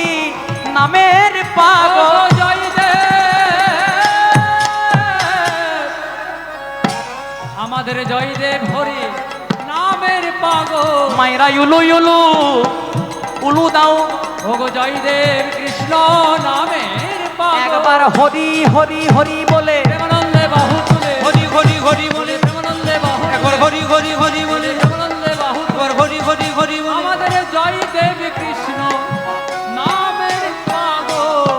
Speaker 1: নামের পাগল।
Speaker 2: আমাদের জয়দেব হরি নামের পাগল।
Speaker 1: মায়েরা ইউলু ইউলু উলু দাও।
Speaker 2: ওগো জয়দেব কৃষ্ণ নামের পাগল।
Speaker 1: একবার হরি হরি হরি বলে
Speaker 2: প্রেমানন্দে বাহু তুলে,
Speaker 3: হরি হরি হরি বলে,
Speaker 2: প্রেমানন্দে বাহু
Speaker 3: একবার হরি হরি হরি বলে,
Speaker 2: প্রেমানন্দে বাহু
Speaker 3: একবার হরি হরি হরি বলে।
Speaker 2: আমাদের জয়দেব কৃষ্ণ নামের পাগল।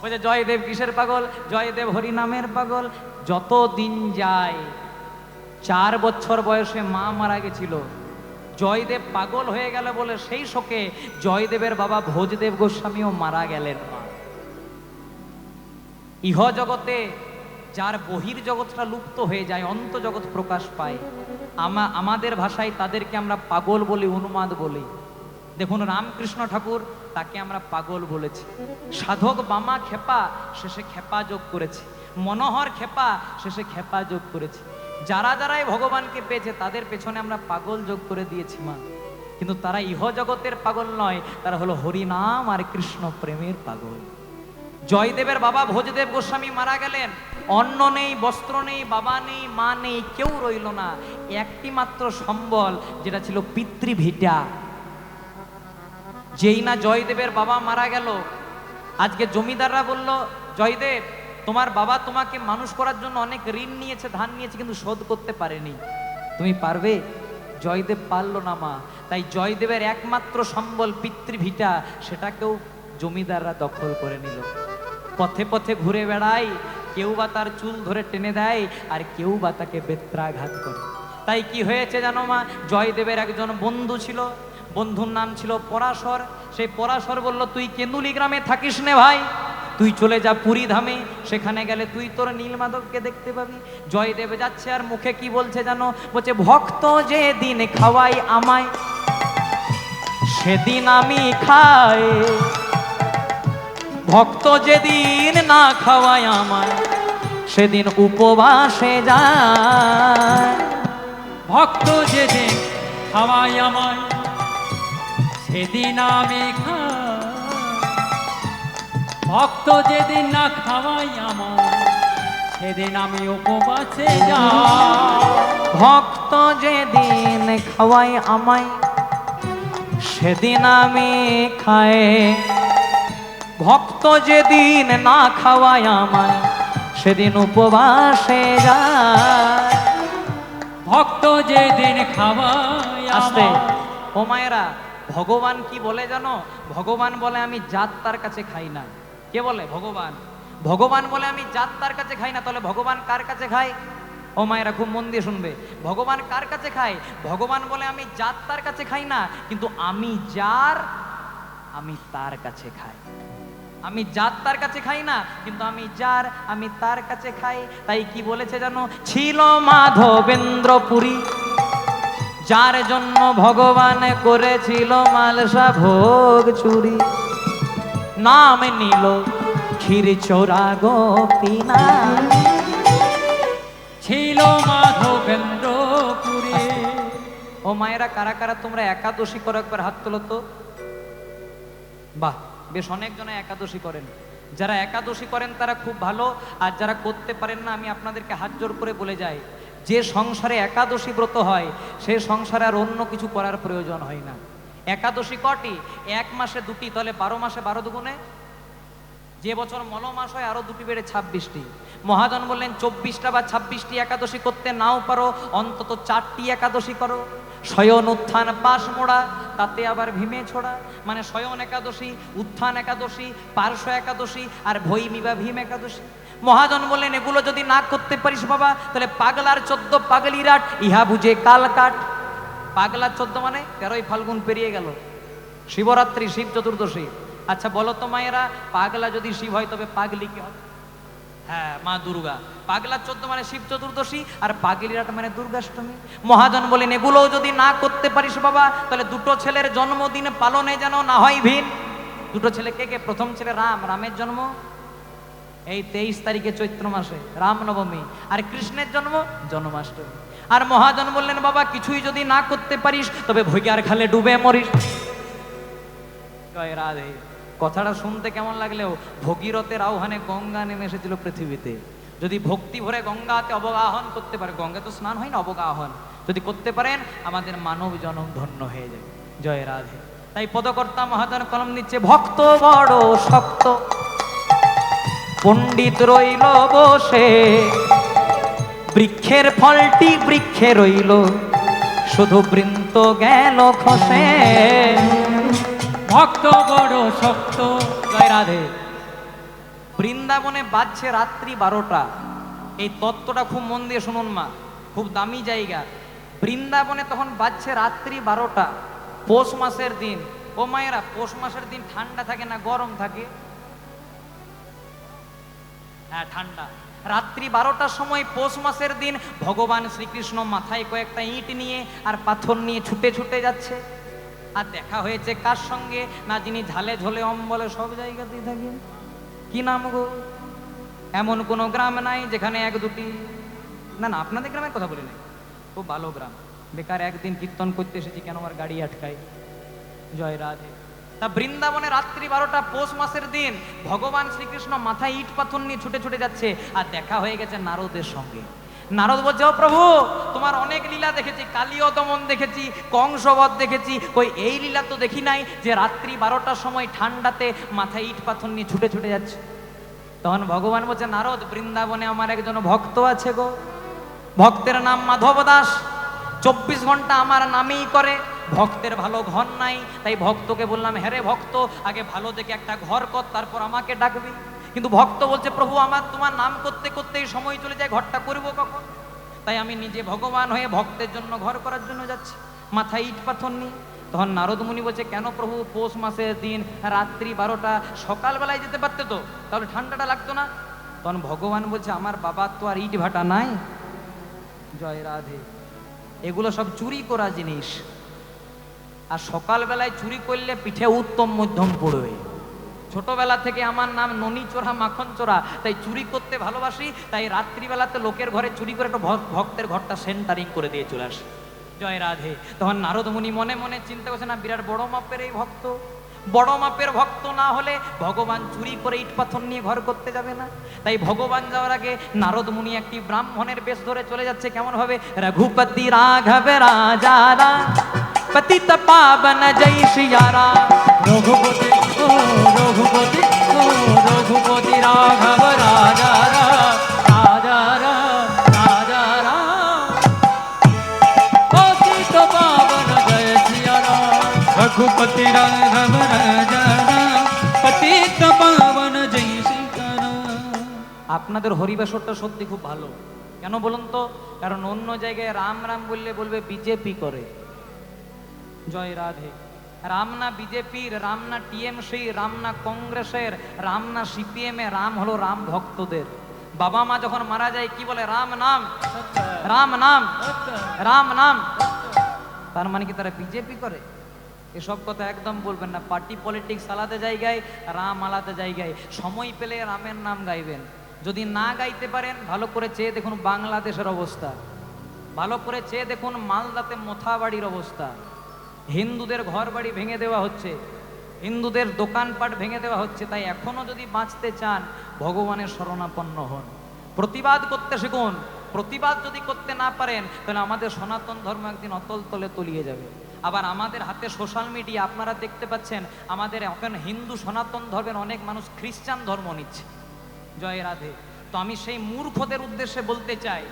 Speaker 1: বলে জয়দেব কিসের পাগল? জয়দেব হরি নামের পাগল। যত দিন যায়, 4 বছর বয়সে মা মারা গেছিল, জয়দেব পাগল হয়ে গেল বলে সেই শোকে জয়দেবের বাবা ভোজদেব গোস্বামীও মারা গেলেন। মা ইহ জগতে যার বহির জগৎটা লুপ্ত হয়ে যায়, অন্ত জগৎ প্রকাশ পায়, আমাদের ভাষায় তাদেরকে আমরা পাগল বলি, উন্মাদ বলি। দেখুন রামকৃষ্ণ ঠাকুর, তাকে আমরা পাগল বলেছি। সাধক বামা খেপা, শেষে খেপা যোগ করেছি। মনোহর খেপা, শেষে খেপা যোগ করেছি। যারা যারাই ভগবানকে পেয়েছে তাদের পেছনে আমরা পাগল যোগ করে দিয়েছি মা। কিন্তু তারা ইহ জগতের পাগল নয়, তারা হলো হরিনাম আর কৃষ্ণ প্রেমের পাগল। জয়দেবের বাবা ভোজদেব গোস্বামী মারা গেলেন, অন্ন নেই, বস্ত্র নেই, বাবা নেই, মা নেই, কেউ রইল না। একটি মাত্র সম্বল, যেটা ছিল পিতৃভিটা। যেই না জয়দেবের বাবা মারা গেল, আজকে জমিদাররা বলল, জয়দেব তোমার বাবা তোমাকে মানুষ করার জন্য অনেক ঋণ নিয়েছে, ধান নিয়েছে, কিন্তু শোধ করতে পারেনি, তুমি পারবে? জয়দেব পারলো না মা। তাই জয়দেবের একমাত্র সম্বল পিতৃভিটা, সেটাকেও জমিদাররা দখল করে নিল। পথে পথে ঘুরে বেড়ায়, কেউ বা তার চুল ধরে টেনে দেয়, আর কেউ বা তাকে বেত্রাঘাত করে। তাই কি হয়েছে জানো মা? জয়দেবের একজন বন্ধু ছিল, বন্ধুর নাম ছিল পরাশর। সেই পরাশর বলল, তুই কেন্দুলি গ্রামে থাকিস নে ভাই, তুই চলে যা পুরী ধামে, সেখানে গেলে তুই তোর নীলমাধবকে দেখতে পাবি। জয়দেব যাচ্ছে, আর মুখে কি বলছে জানো? বলছে, ভক্ত যে দিন খাওয়াই আমায়, সেদিন আমি খাই। ভক্ত যেদিন না খাওয়ায় আমায়, সেদিন উপবাসে যায়।
Speaker 2: ভক্ত যেদিন খাওয়াই আমায়, সেদিন আমি খাই। ভক্ত যেদিন না খাওয়াই আমায়, সেদিন আমি উপবাসে যাই।
Speaker 1: ভক্ত যেদিন খাওয়াই আমায়, সেদিন আমি খাই। ভক্ত যেদিন না খাওয়ায় আমায়, সেদিন উপবাসে যায়।
Speaker 2: ভক্ত যেদিন খাওয়াই
Speaker 1: আস্তে,
Speaker 2: আমায়।
Speaker 1: ও মায়েরা, ভগবান কি বলে জানো? ভগবান বলে, আমি জাত তার কাছে খাই না। কে বলে? ভগবান। ভগবান বলে, আমি জাত তার কাছে খাই না। তাহলে ভগবান কার কাছে খায়? ও মায়েরা খুব মন দিয়ে শুনবে, ভগবান কার কাছে খায়? ভগবান বলে, আমি জাত তার কাছে খাই না, কিন্তু আমি যার, আমি তার কাছে খাই। আমি জাত তার কাছে খাই না, কিন্তু আমি যার, আমি তার কাছে খাই। তাই কি বলেছে জানো? ছিল মাধবেন্দ্রপুরী, যার জন্য ভগবান করেছিল মালসা ভোগ চুরি। নাম নিল ক্ষীরচোরা গোপীনাথ।
Speaker 2: ছিল মাধবেন্দ্রপুরী।
Speaker 1: ও মায়েরা, কারা কারা তোমরা একাদশী করো? একবার হাত তোলো তো। বাহ, বেশ অনেকজনে একাদশী করেন। যারা একাদশী করেন তারা খুব ভালো, আর যারা করতে পারেন না, আমি আপনাদেরকে হাত জোর করে বলে যাই, যে সংসারে একাদশী ব্রত হয়, সে সংসারে আর অন্য কিছু করার প্রয়োজন হয় না। একাদশী কটি? এক মাসে দুটি, তাহলে 12 মাসে 12 দুগুণে, যে বছর মল মাস হয় আরো দুটি বেড়ে 26টি। মহাজন বললেন, 24টা বা 26টি একাদশী করতে নাও পারো, অন্তত 4টি একাদশী করো। শয়ন উত্থান পাশ মোড়া, তাতে আবার ভীমে ছোড়া। মানে শয়ন একাদশী, উত্থান একাদশী, পার্শ্ব একাদশী, আর ভৈমী বা ভীম একাদশী। মহাজন বললেন, এগুলো যদি না করতে পারিস বাবা, তাহলে পাগলার 14 পাগলিরাট, ইহা বুঝে কাল কাট। পাগলার 14 মানে 13ই ফাল্গুন পেরিয়ে গেল, শিবরাত্রি, শিব চতুর্দশী। আচ্ছা বলো তো মায়েরা, পাগলা যদি শিব হয়, তবে পাগলি কি হবে? হ্যাঁ, মা দুর্গা। পাগলা 14 মানে শিব চতুর্দশী, আর পাগলিরাট মানে দুর্গাষ্টমী। মহাজন বলেন, এগুলো যদি না করতে পারিস বাবা, তাহলে দুটো ছেলের জন্মদিন পালনে যেন না হয় ভিন। দুটো ছেলে কে কে? প্রথম ছেলে রাম, রামের জন্ম এই 23 তারিখে চৈত্র মাসে, রামনবমী। আর কৃষ্ণের জন্ম জন্মাষ্টমী। আর মহাজন বললেন, বাবা কিছুই যদি না করতে পারিস, তবে ভৈগার খালে ডুবে মরিস। জয় রাধে। কথাটা শুনতে কেমন লাগলেও ভগীরথের আহ্বানে গঙ্গা নেমে এসেছিল পৃথিবীতে। যদি ভক্তি ভরে গঙ্গাতে অবগাহন করতে পারে, গঙ্গা তো স্নান হয় না, অবগাহন যদি করতে পারেন, আমাদের মানব জনম ধন্য হয়ে যাবে। জয় রাধে। তাই পদকর্তা মহাজন কলম নিচ্ছে, ভক্ত বড় শক্ত, পণ্ডিত রইল বসে, বৃক্ষের ফলটি বৃক্ষে রইল, শুধু বৃন্ত গেল খসে।
Speaker 2: ভক্ত বড় শক্ত।
Speaker 1: জয় রাধে। বৃন্দাবনে বাজছে রাত্রি 12টা। এই তত্ত্বটা খুব মন দিয়ে শুনুন মা, খুব দামি জায়গা। বৃন্দাবনে তখন বাজছে রাত্রি 12টা, পৌষ মাসের দিন। ও মায়েরা, পৌষ মাসের দিন ঠান্ডা থাকে না গরম থাকে? হ্যাঁ, ঠান্ডা। রাত্রি 12টার সময় পৌষ মাসের দিন ভগবান শ্রীকৃষ্ণ মাথায় কয়েকটা ইট নিয়ে আর পাথর নিয়ে ছুটে ছুটে যাচ্ছে। আর দেখা হয়েছে কার সঙ্গে? না, যিনি ঝালে ঝোলে অম্বলে সব জায়গাতেই থাকেন। কি নাম গো? এমন কোনো গ্রাম নাই যেখানে এক দুটি, না না, আপনাদের গ্রামের কথা বলি নাই, খুব ভালো গ্রাম। বেকার একদিন কীর্তন করতে এসেছি, কেন আমার গাড়ি আটকায়। জয় রাধে। তা বৃন্দাবনে রাত্রি 12টা পৌষ মাসের দিন ভগবান শ্রীকৃষ্ণ মাথায় ইট পাথর নিয়ে ছুটে ছুটে যাচ্ছে, আর দেখা হয়ে গেছে নারদের সঙ্গে। নারদ বলছে, ও প্রভু, তোমার অনেক লীলা দেখেছি, কালীয় দমন দেখেছি, কংসবধ দেখেছি, কই এই লীলা তো দেখি নাই যে রাত্রি 12টার সময় ঠান্ডাতে মাথায় ইট পাথর নিয়ে ছুটে ছুটে যাচ্ছে। তখন ভগবান বলছে, নারদ, বৃন্দাবনে আমার একজন ভক্ত আছে গো, ভক্তের নাম মাধব দাস, 24 ঘন্টা আমার নামেই করে, ভক্তের ভালো ঘর নাই, তাই ভক্তকে বললাম, হ্যাঁ রে ভক্ত, আগে ভালো দেখে একটা ঘর কর, তারপর আমাকে ডাকবি। কিন্তু ভক্ত বলছে, প্রভু আমার তোমার নাম করতে করতেই সময় চলে যায়, ঘরটা করবো কখন? তাই আমি নিজে ভগবান হয়ে ভক্তের জন্য ঘর করার জন্য যাচ্ছি, মাথায় ইট পাথর নিয়ে। তখন নারদ মুনি বলছে, কেন প্রভু, পৌষ মাসের দিন রাত্রি 12টা, সকালবেলায় যেতে পারতে তো, তাহলে ঠান্ডাটা লাগতো না। তখন ভগবান বলছে, আমার বাবার তো আর ইট ভাটা নাই। জয় রাধে। এগুলো সব চুরি করা জিনিস, আর সকালবেলায় চুরি করলে পিঠে উত্তম মধ্যম পড়বে। ছোটবেলা থেকে আমার নাম ননি চোরা মাখন চোরা, তাই চুরি করতে ভালোবাসি, তাই রাত্রিবেলাতে লোকের ঘরে চুরি করে একটা ভক্তের ঘরটা সেন্টারিং করে দিয়ে চলে আসি। জয় রাধে। তখন নারদ মুনি মনে মনে চিন্তা করছে, না বিরাট বড় মাপের এই ভক্ত, বড় মাপের ভক্ত না হলে ভগবান চুরি করে ইট পাথর নিয়ে ঘর করতে যাবে না। তাই ভগবান যাওয়ার আগে নারদ মুনি একটি ব্রাহ্মণের বেশ ধরে চলে যাচ্ছে। কেমন ভাবে? রঘুপতি রাঘব রাজারা পতিত পাবন জয় সিয়ারা।
Speaker 2: রঘুপতি ও রঘুপতি ও রঘুপতি রাঘব রাজা রাজা রাজা পতিত পাবন জয় সিয়া রাম। রঘুপতি রাঘব রাজা পতিত পাবন জয় সিয়া রাম।
Speaker 1: আপনাদের হরিবাসরটা সত্যি খুব ভালো। কেন বলুন তো? কারণ অন্য জায়গায় রাম রাম বললে বলবে বিজেপি করে। জয় রাধে। রাম না বিজেপির, রাম না টিএমসি, রাম না কংগ্রেসের, রাম না সিপিএম এর, রাম হলো রাম ভক্তদের। বাবা মা যখন মারা যায় কি বলে? রাম নাম, রাম নাম, রাম নাম। তার মানে কি তারা বিজেপি করে? এসব কথা একদম বলবেন না। পার্টি পলিটিক্স আলাদা জায়গায়, রাম আলাদা জায়গায়। সময় পেলে রামের নাম গাইবেন। যদি না গাইতে পারেন, ভালো করে চেয়ে দেখুন বাংলাদেশের অবস্থা, ভালো করে চেয়ে দেখুন মালদাতে মোথাবাড়ির অবস্থা। হিন্দুদের ঘর বাড়ি ভেঙে দেওয়া হচ্ছে, হিন্দুদের দোকানপাট ভেঙে দেওয়া হচ্ছে। তাই এখনো যদি বাঁচতে চান, ভগবানের শরণাপন্ন হন, প্রতিবাদ করতে শিখুন। প্রতিবাদ যদি করতে না পারেন, তাহলে আমাদের সনাতন ধর্ম একদিন অতল তলে তলিয়ে যাবে। আবার আমাদের হাতে সোশ্যাল মিডিয়া, আপনারা দেখতে পাচ্ছেন আমাদের এখন হিন্দু সনাতন ধর্মের অনেক মানুষ খ্রিস্টান ধর্ম নিচ্ছে। জয় রাধে। তো আমি সেই মূর্খদের উদ্দেশ্যে বলতে চাই,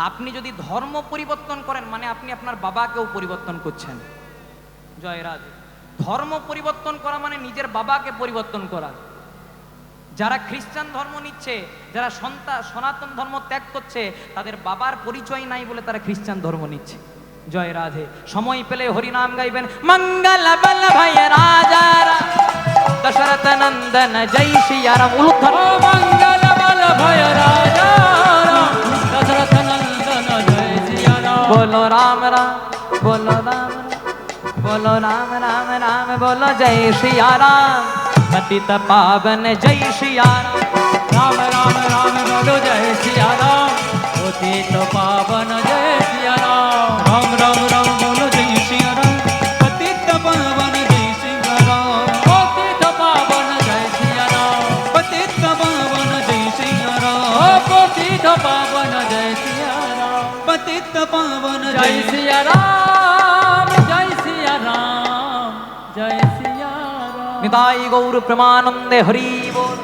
Speaker 1: আপনি যদি ধর্ম পরিবর্তন করেন, মানে আপনি আপনার বাবাকেও পরিবর্তন করছেন। জয় রাধে। ধর্ম পরিবর্তন করা মানে নিজের বাবাকে পরিবর্তন করা। যারা খ্রিস্টান ধর্ম নিচ্ছে, যারা সনাতন ধর্ম ত্যাগ করছে, তাদের বাবার পরিচয় নাই বলে তারা খ্রিস্টান ধর্ম নিচ্ছে। জয় রাধে। সময় পেলে হরিনাম গাইবেন। মঙ্গল বল ভাই রাজা দশরথ নন্দন জয় সিয়া রাম। উলুধ্বনি।
Speaker 2: ও মঙ্গল বল ভয় রাজা দশরথ নন্দন জয় সিয়া রাম।
Speaker 1: बोलो राम राम, बोलो राम राम, बोलो राम राम राम, बोलो जय सिया राम। पतित पावन जय सिया राम।
Speaker 2: राम राम राम बोलो जय सिया राम। पतित पावन जय सिया राम। राम राम राम बोलो जय सिया राम। पतित पावन जय सिया राम। पतित पावन जय सिया राम। पतित पावन जय सिया राम। पतित पावन जय सिया राम। पतित पावन जय सिया राम। जय सिया राम। जय सिया राम।
Speaker 1: নিতাই গৌর প্রেমানন্দে হরি বল।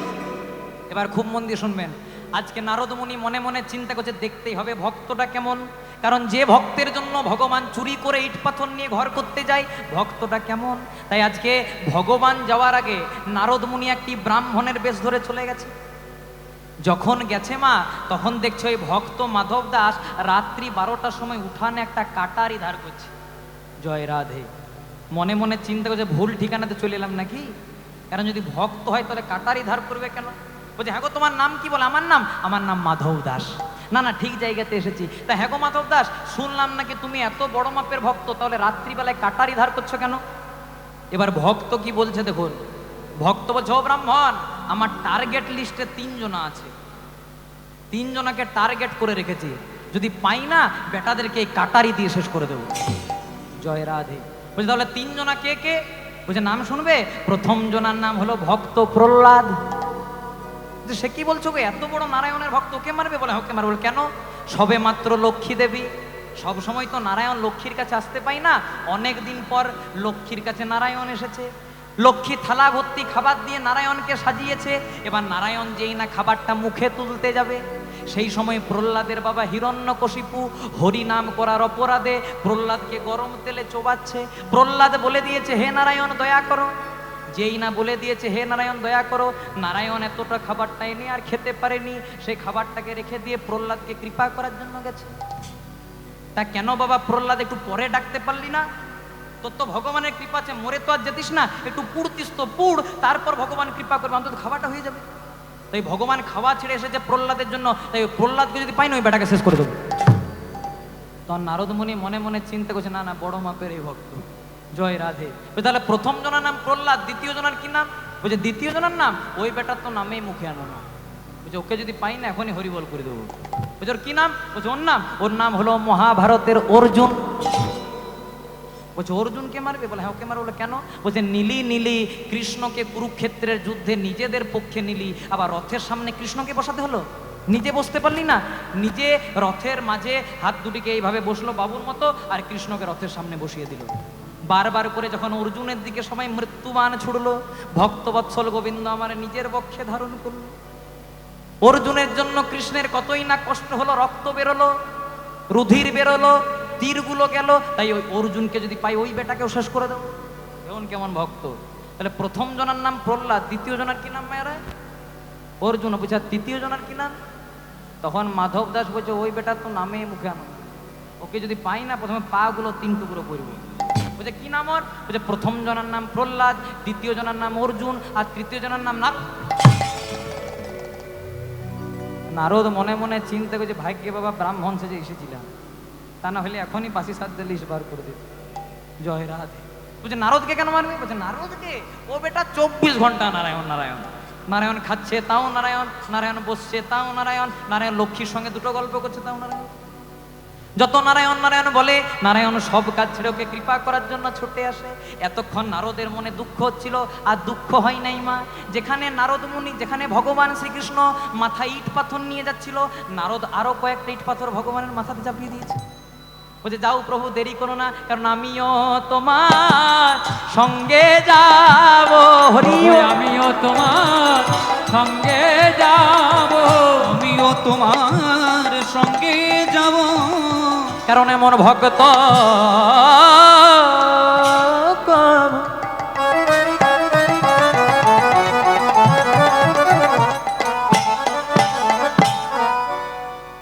Speaker 1: এবার খুব মন দিয়ে শুনবেন। আজকে নারদ মুনি মনে মনে চিন্তা করছে, দেখতেই হবে ভক্তটা কেমন। কারণ যে ভক্তের জন্য ভগবান চুরি করে ইট পাথর নিয়ে ঘর করতে যায়, ভক্তটা কেমন। তাই আজকে ভগবান যাওয়ার আগে নারদ মুনি একটি ব্রাহ্মণের বেশ ধরে চলে গেছে। যখন গেছে মা, তখন দেখছে ওই ভক্ত মাধব দাস রাত্রি 12টার সময় উঠানে একটা কাটারি ধার করছে। জয় রাধে। মনে মনে চিন্তা করছে, ভুল ঠিকানাতে চলে এলাম নাকি? কারণ যদি ভক্ত হয় তাহলে কাটারি ধার করবে কেন? বলছে, হ্যাঁ গো তোমার নাম কি? বলে, আমার নাম মাধব দাস। না না, ঠিক জায়গাতে এসেছি। তা হ্যাঁ গো মাধব দাস, শুনলাম নাকি তুমি এত বড় মাপের ভক্ত, তাহলে রাত্রিবেলায় কাটারি ধার করছো কেন? এবার ভক্ত কি বলছে দেখুন। ভক্ত বলছে, ও ব্রাহ্মণ, আমার টার্গেট লিস্টে 3 জনা আছে, 3 জনাকে টার্গেট করে রেখেছি। যদি পাই না, বেটাদেরকে এই কাটারি দিয়ে শেষ করে দেবো। জয় রাধে। বলছে, তাহলে 3 জনা কে কে? বলছে নাম শুনবে? প্রথম জনার নাম হলো ভক্ত প্রহ্লাদ। যে সে কি বলছো গো, এত বড় নারায়ণের ভক্ত, ওকে মারবে? বলে ওকে মারবে। কেন? সবে মাত্র লক্ষ্মী দেবী, সব সময় তো নারায়ণ লক্ষ্মীর কাছে আসতে পাই না, অনেক দিন পর লক্ষ্মীর কাছে নারায়ণ এসেছে। লক্ষ্মী থালা ভর্তি খাবার দিয়ে নারায়ণকে সাজিয়েছে। এবার নারায়ণ যেই না খাবারটা মুখে তুলতে যাবে, সেই সময় প্রহ্লাদের বাবা হিরণ্যকশিপু হরি নাম করার অপরাধে প্রহ্লাদকে গরম তেলে চোবাচ্ছে। প্রহ্লাদ বলে দিয়েছে হে নারায়ণ দয়া করো। যেই না বলে দিয়েছে হে নারায়ণ দয়া করো, নারায়ণ এতটা খাবারটা এনে আর খেতে পারেনি, সেই খাবারটাকে রেখে দিয়ে প্রহ্লাদকে কৃপা করার জন্য গেছে। তা কেন বাবা প্রহ্লাদ একটু পরে ডাকতে পারলি না? তোর তো ভগবানের কৃপা আছে, মরে তো আর যেতিস না, একটু পুড়তিস তো পুড়, তারপর ভগবান কৃপা করবে, অন্তত খাওয়াটা হয়ে যাবে। তাই ভগবান খাওয়া ছেড়ে এসেছে প্রহ্লাদের জন্য, তাই প্রহ্লাদকে যদি পাই না ওই বেটাকে শেষ করে দেবো। তখন নারদ মুনি মনে মনে চিন্তা করছে, না না বড় মাপের এই ভক্ত, জয় রাধে। তাহলে প্রথম জনার নাম প্রহ্লাদ, দ্বিতীয় জনার কি নাম? বলছে দ্বিতীয় জনার নাম ওই বেটার তো নামেই মুখে আনো না। বলছে ওকে যদি পাই না এখনই হরিবল করে দেবো। বলছে ওর কি নাম? বলছে ওর নাম হলো মহাভারতের অর্জুন। বলছে অর্জুনকে মারবে? বলে হ্যাঁ ওকে মারবে। বলে কেন? বলছে নীলি নীলি কৃষ্ণকে কুরুক্ষেত্রের যুদ্ধে নিজেদের পক্ষে নিলি, আবার রথের সামনে কৃষ্ণকে বসাতে হলো, নিজে বসতে পারলি না? নিজে রথের মাঝে হাত দুটিকে এইভাবে বসলো বাবুর মতো, আর কৃষ্ণকে রথের সামনে বসিয়ে দিল। বারবার করে যখন অর্জুনের দিকে সবাই মৃত্যুবাণ ছুড়লো, ভক্তবৎসল গোবিন্দ আমার নিজের পক্ষে ধারণ করলো। অর্জুনের জন্য কৃষ্ণের কতই না কষ্ট হলো, রক্ত বেরোলো, রুধির বেরোলো, তীরগুলো গেল। তাই ওই অর্জুনকে যদি পাই ওই বেটাকেও শেষ করে দেবো। কেমন কেমন ভক্ত। তাহলে প্রথম জনার নাম প্রহ্লাদ, দ্বিতীয় জনার কি নাম মায়েরা? অর্জুন। বুঝা তৃতীয় জনার কি নাম? তখন মাধব দাস বলছে ওই বেটার তো নামে মুখে আনো, ওকে যদি পাই না প্রথমে পা গুলো 3 টুকরো করবো। বলছে কি নাম ওর? বলছে প্রথম জনার নাম প্রহ্লাদ, দ্বিতীয় জনার নাম অর্জুন, আর তৃতীয় জনার নাম নারদ মনে মনে চিন্তা করছে ভাগ্যে বাবা ব্রাহ্মণ সেজে এসেছিলাম, তা না হলে এখনই বাসি সাথে লিস্ট বার করে দিত। জয় রাধে। বলছে নারদকে কেন মারবে? বলছে নারদকে, ও বেটা 24 ঘন্টা নারায়ণ নারায়ণ। নারায়ণ খাচ্ছে তাও নারায়ণ, নারায়ণ বসছে তাও নারায়ণ, নারায়ণ লক্ষ্মীর সঙ্গে দুটো গল্প করছে তাও নারায়ণ। যত নারায়ণ নারায়ণ বলে, নারায়ণ সব কাজ ছেড়ে ওকে কৃপা করার জন্য ছুটে আসে। এতক্ষণ নারদের মনে দুঃখ হচ্ছিল, আর দুঃখ হয় নাই মা। যেখানে নারদ মুনি, যেখানে ভগবান শ্রীকৃষ্ণ মাথায় ইট পাথর নিয়ে যাচ্ছিল, নারদ আরো কয়েকটা ইট পাথর ভগবানের মাথাতে চাপিয়ে দিয়েছে। বলছে যাও প্রভু দেরি করো না, কারণ আমিও তোমার সঙ্গে যাব। হরি
Speaker 2: আমিও তোমার সঙ্গে যাব,
Speaker 3: আমিও তোমার সঙ্গে যাব,
Speaker 1: কারণ এমন ভক্ত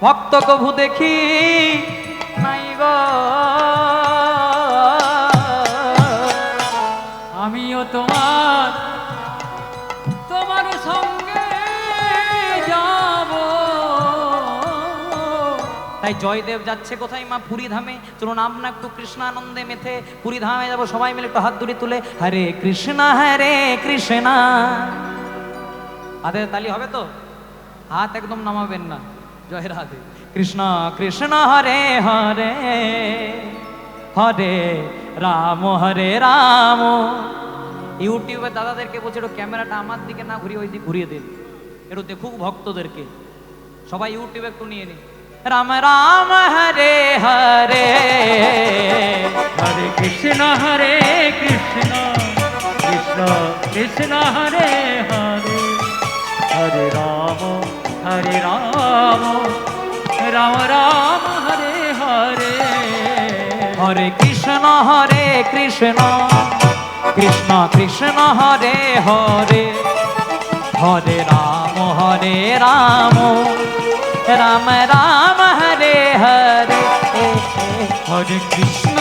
Speaker 1: ভক্ত কভু দেখি নাই গো।
Speaker 2: আমিও তোমার তোমার সঙ্গে যাব।
Speaker 1: তাই জয়দেব যাচ্ছে কোথায় মা? পুরী ধামে। চলুন আমরা একটু কৃষ্ণানন্দে মেথে পুরী ধামে যাবো, সবাই মিলে একটু হাত দুটি তুলে হরে কৃষ্ণা হাতে তালি হবে তো? হাত একদম নামাবেন না। জয় রাধে। কৃষ্ণ কৃষ্ণ হরে হরে, হরে রাম ইউটিউবে দাদাদেরকে বলছে একটু ক্যামেরাটা আমার দিকে না ঘুরিয়ে ওই দিকে ঘুরিয়ে দিন, একটু দেখুক ভক্তদেরকে। সবাই ইউটিউবে একটু নিয়ে নিন। রাম রাম হরে হরে,
Speaker 2: হরে কৃষ্ণ কৃষ্ণ কৃষ্ণ হরে হরে, হরে রাম রাম রাম হরে হরে।
Speaker 1: হরে কৃষ্ণ কৃষ্ণ কৃষ্ণ হরে হরে, হরে রাম রাম রাম হরে হরে।
Speaker 3: হরে কৃষ্ণ